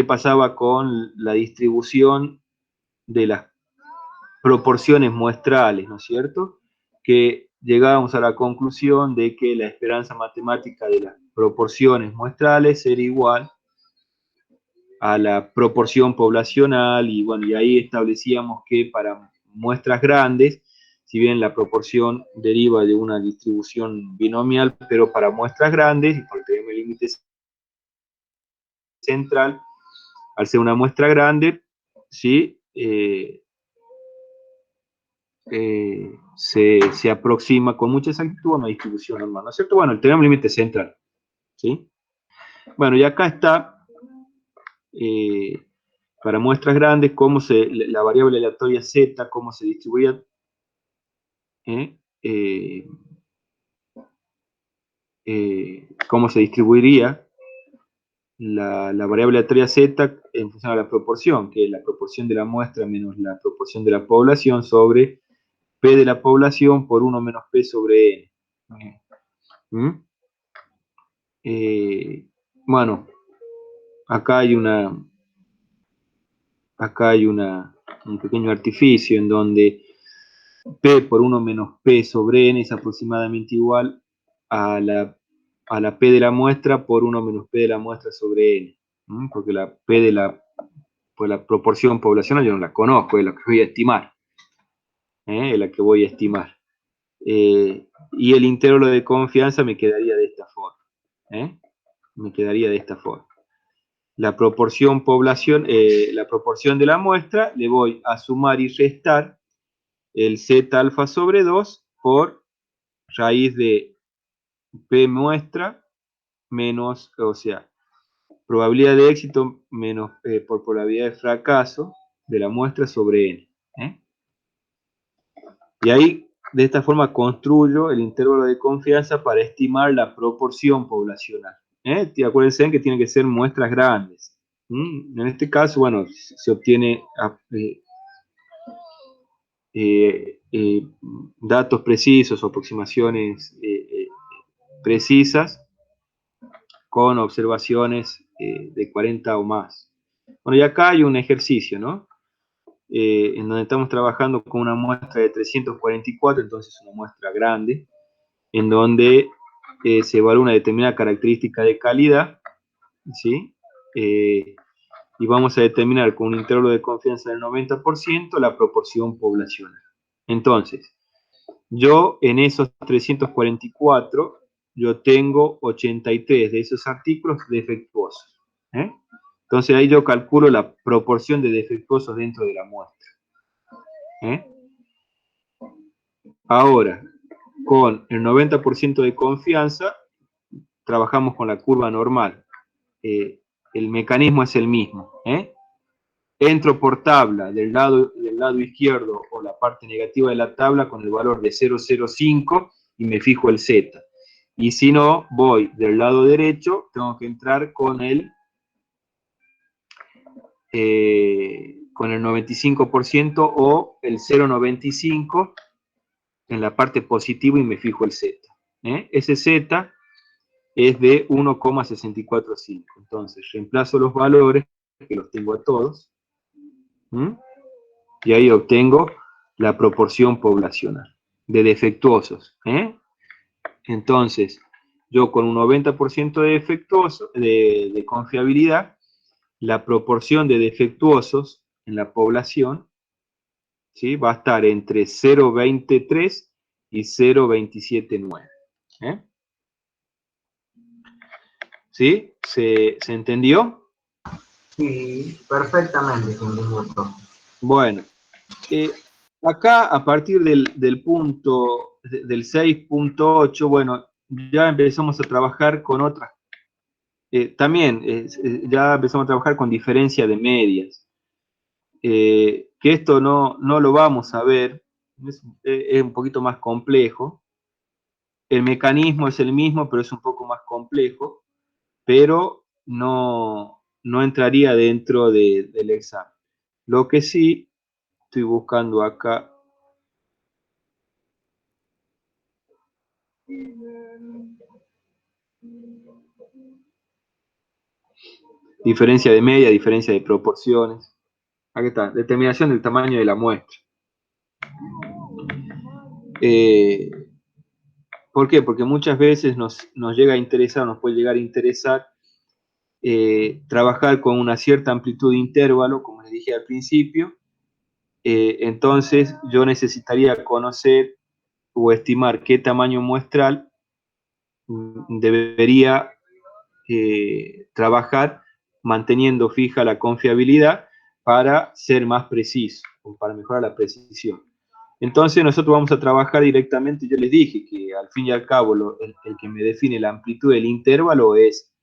pasaba con la distribución de las proporciones muestrales, ¿no es cierto? Que llegábamos a la conclusión de que la esperanza matemática de las proporciones muestrales era igual a la proporción poblacional, y bueno, y ahí establecíamos que para muestras grandes, si bien la proporción deriva de una distribución binomial, pero para muestras grandes, y por tener el límite central, al ser una muestra grande, ¿sí? Se aproxima con mucha exactitud a una distribución normal, ¿no es cierto? Bueno, el teorema del límite central, ¿sí? Bueno, y acá está, para muestras grandes, cómo la variable aleatoria z, cómo se distribuía cómo se distribuiría la variable aleatoria z en función de la proporción, que es la proporción de la muestra menos la proporción de la población sobre P de la población por 1 menos P sobre N. ¿Mm? Bueno, acá hay un pequeño artificio en donde P por 1 menos P sobre N es aproximadamente igual a la P de la muestra por 1 menos P de la muestra sobre N. Porque la P de la proporción poblacional yo no la conozco, es la que voy a estimar. Es la que voy a estimar. Y el intervalo de confianza me quedaría de esta forma. Me quedaría de esta forma. La proporción de la muestra le voy a sumar y restar el z alfa sobre 2 por raíz de P muestra menos, o sea, probabilidad de éxito menos por probabilidad de fracaso de la muestra sobre N. Y ahí, de esta forma, construyo el intervalo de confianza para estimar la proporción poblacional. Acuérdense que tienen que ser muestras grandes. En este caso, bueno, se obtiene datos precisos o aproximaciones precisas con observaciones de 40 o más. Bueno, y acá hay un ejercicio, ¿no? En donde estamos trabajando con una muestra de 344, entonces una muestra grande, en donde se evalúa una determinada característica de calidad, ¿sí? Y vamos a determinar con un intervalo de confianza del 90% la proporción poblacional. Entonces, yo en esos 344, yo tengo 83 de esos artículos defectuosos. Entonces ahí yo calculo la proporción de defectuosos dentro de la muestra. Ahora, con el 90% de confianza, trabajamos con la curva normal. El mecanismo es el mismo. Entro por tabla del lado izquierdo o la parte negativa de la tabla con el valor de 0,05 y me fijo el z. Y si no, voy del lado derecho, tengo que entrar con el 95% o el 0,95 en la parte positiva y me fijo el z. Ese z es de 1,645. Entonces, reemplazo los valores, que los tengo a todos, y ahí obtengo la proporción poblacional de defectuosos. Entonces, yo con un 90% de confiabilidad, la proporción de defectuosos en la población, ¿sí?, va a estar entre 0,23 y 0,279. ¿Sí? ¿Se entendió? Sí, perfectamente, señor. Bueno, acá a partir del punto, del 6.8, bueno, ya empezamos a trabajar con otras. También ya empezamos a trabajar con diferencia de medias. Que esto no lo vamos a ver, es un poquito más complejo. El mecanismo es el mismo, pero es un poco más complejo, pero no entraría dentro del examen. Lo que sí, estoy buscando acá. Diferencia de media, diferencia de proporciones. Aquí está, determinación del tamaño de la muestra. ¿Por qué? Porque muchas veces nos llega a interesar, nos puede llegar a interesar trabajar con una cierta amplitud de intervalo, como les dije al principio. Entonces yo necesitaría conocer o estimar qué tamaño muestral debería trabajar manteniendo fija la confiabilidad para ser más preciso, o para mejorar la precisión. Entonces nosotros vamos a trabajar directamente, yo les dije que al fin y al cabo el que me define la amplitud del intervalo es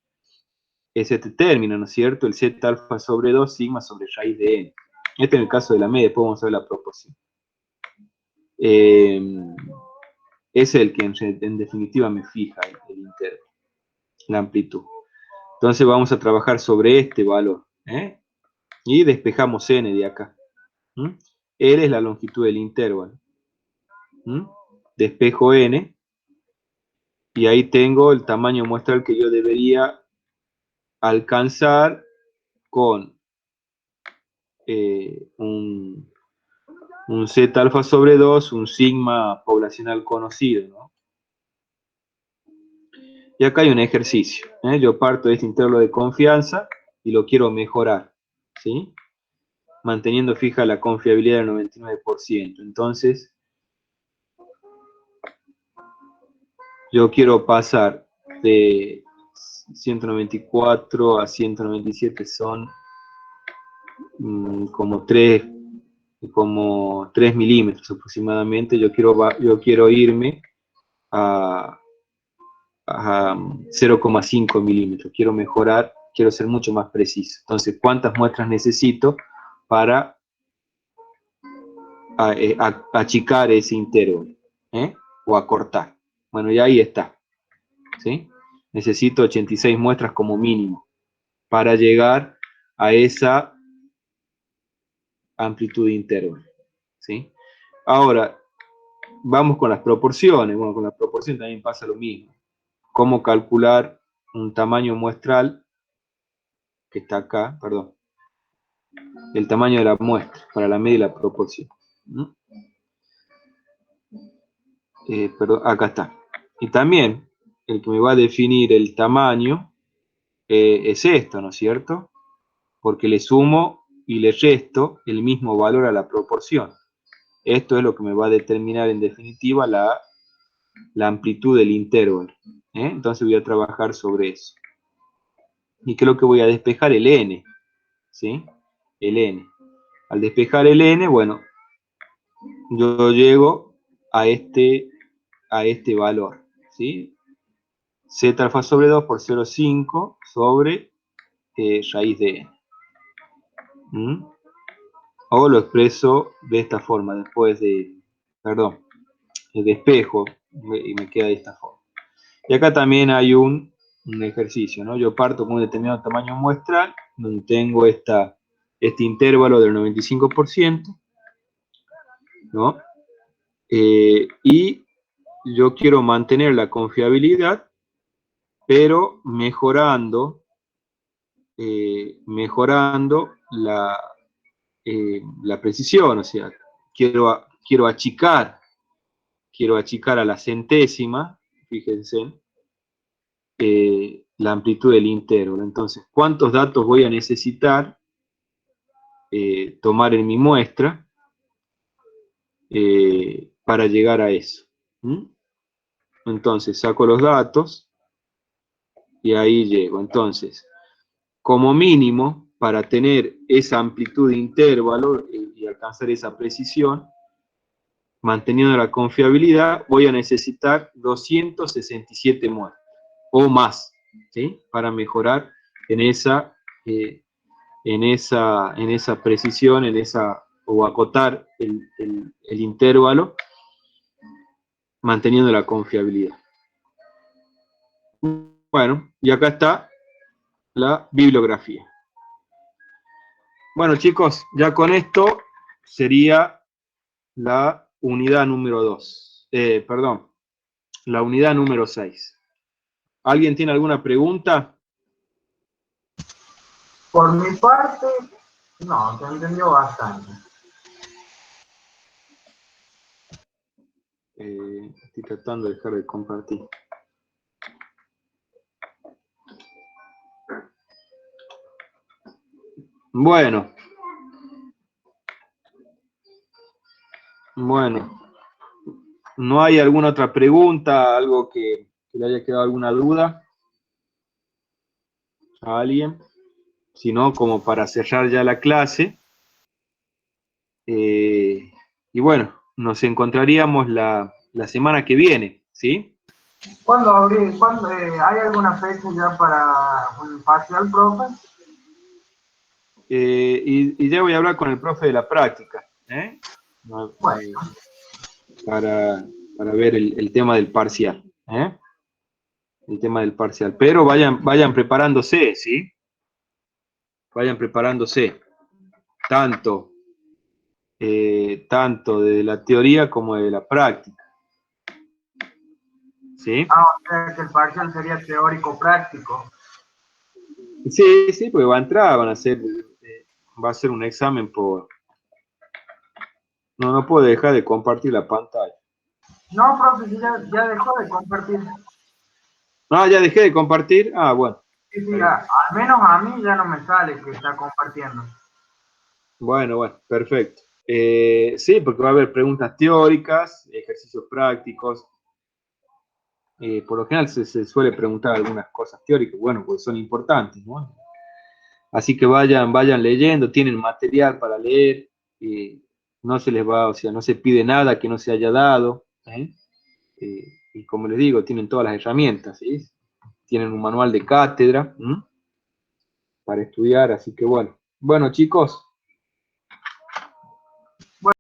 este término, ¿no es cierto? El z alfa sobre 2 sigma sobre raíz de n. Este es el caso de la media, después vamos a ver la proporción. Es el que en definitiva me fija el intervalo. la amplitud. Entonces vamos a trabajar sobre este valor, ¿eh? Y despejamos n de acá. L es la longitud del intervalo. Despejo n, y ahí tengo el tamaño muestral que yo debería alcanzar con un Z alfa sobre 2, un sigma poblacional conocido, ¿no? Y acá hay un ejercicio, ¿eh? Yo parto de este intervalo de confianza y lo quiero mejorar, ¿sí? Manteniendo fija la confiabilidad del 99%. Entonces, yo quiero pasar de 194 a 197, son como 3 milímetros aproximadamente. Yo quiero irme a 0,5 milímetros. Quiero mejorar, quiero ser mucho más preciso. Entonces, ¿cuántas muestras necesito para achicar ese intervalo? O acortar. Bueno, ya ahí está. ¿Sí? Necesito 86 muestras como mínimo para llegar a esa amplitud de intervalo. ¿Sí? Ahora, vamos con las proporciones. Bueno, con la proporción también pasa lo mismo. ¿Cómo calcular un tamaño muestral que está acá? Perdón. El tamaño de la muestra para la media y la proporción. Perdón, acá está. Y también el que me va a definir el tamaño es esto, ¿no es cierto? Porque le sumo y le resto el mismo valor a la proporción. Esto es lo que me va a determinar en definitiva la amplitud del intervalo. Entonces voy a trabajar sobre eso. ¿Y qué es lo que voy a despejar? El n. ¿Sí? El n. Al despejar el n, bueno, yo llego a este valor. ¿Sí? Z alfa sobre 2 por 0,5 sobre raíz de n. O lo expreso de esta forma, después de, perdón, el despejo, y me queda de esta forma. Y acá también hay un ejercicio, ¿no? Yo parto con un determinado tamaño muestral, donde tengo este intervalo del 95%, ¿no? Y yo quiero mantener la confiabilidad, pero mejorando la precisión, o sea, quiero achicar a la centésima, fíjense, la amplitud del intervalo. Entonces, ¿cuántos datos voy a necesitar tomar en mi muestra para llegar a eso? Entonces, saco los datos y ahí llego. Entonces, como mínimo, para tener esa amplitud de intervalo y alcanzar esa precisión, manteniendo la confiabilidad, voy a necesitar 267 muestras o más, ¿sí? Para mejorar en esa precisión, o acotar el intervalo, manteniendo la confiabilidad. Bueno, y acá está la bibliografía. Bueno, chicos, ya con esto sería la unidad número 2. Perdón, la unidad número 6. ¿Alguien tiene alguna pregunta? Por mi parte, no, te entendió bastante. Estoy tratando de dejar de compartir. Bueno, ¿no hay alguna otra pregunta, algo que le haya quedado alguna duda a alguien? Si no, como para cerrar ya la clase. Y bueno, nos encontraríamos la semana que viene, ¿sí? ¿Cuándo hay alguna fecha ya para un parcial, profe? Y ya voy a hablar con el profe de la práctica, Bueno. Para ver el tema del parcial, el tema del parcial. Pero vayan preparándose, ¿sí? Vayan preparándose, tanto de la teoría como de la práctica, ¿sí? Ah, o sea que el parcial sería teórico-práctico. Sí, sí, porque va a entrar, va a ser un examen por... No puedo dejar de compartir la pantalla. No, profe, sí, ya dejó de compartir. Ah, ya dejé de compartir. Ah, bueno. Sí, sí, al menos a mí ya no me sale que está compartiendo. Bueno, perfecto. Sí, porque va a haber preguntas teóricas, ejercicios prácticos. Por lo general se suele preguntar algunas cosas teóricas, bueno, pues son importantes, ¿no? Así que vayan leyendo, tienen material para leer, no se les va, o sea, no se pide nada que no se haya dado, ¿eh? Y como les digo, tienen todas las herramientas, ¿sí? Tienen un manual de cátedra, ¿m? Para estudiar, así que bueno. Bueno, chicos,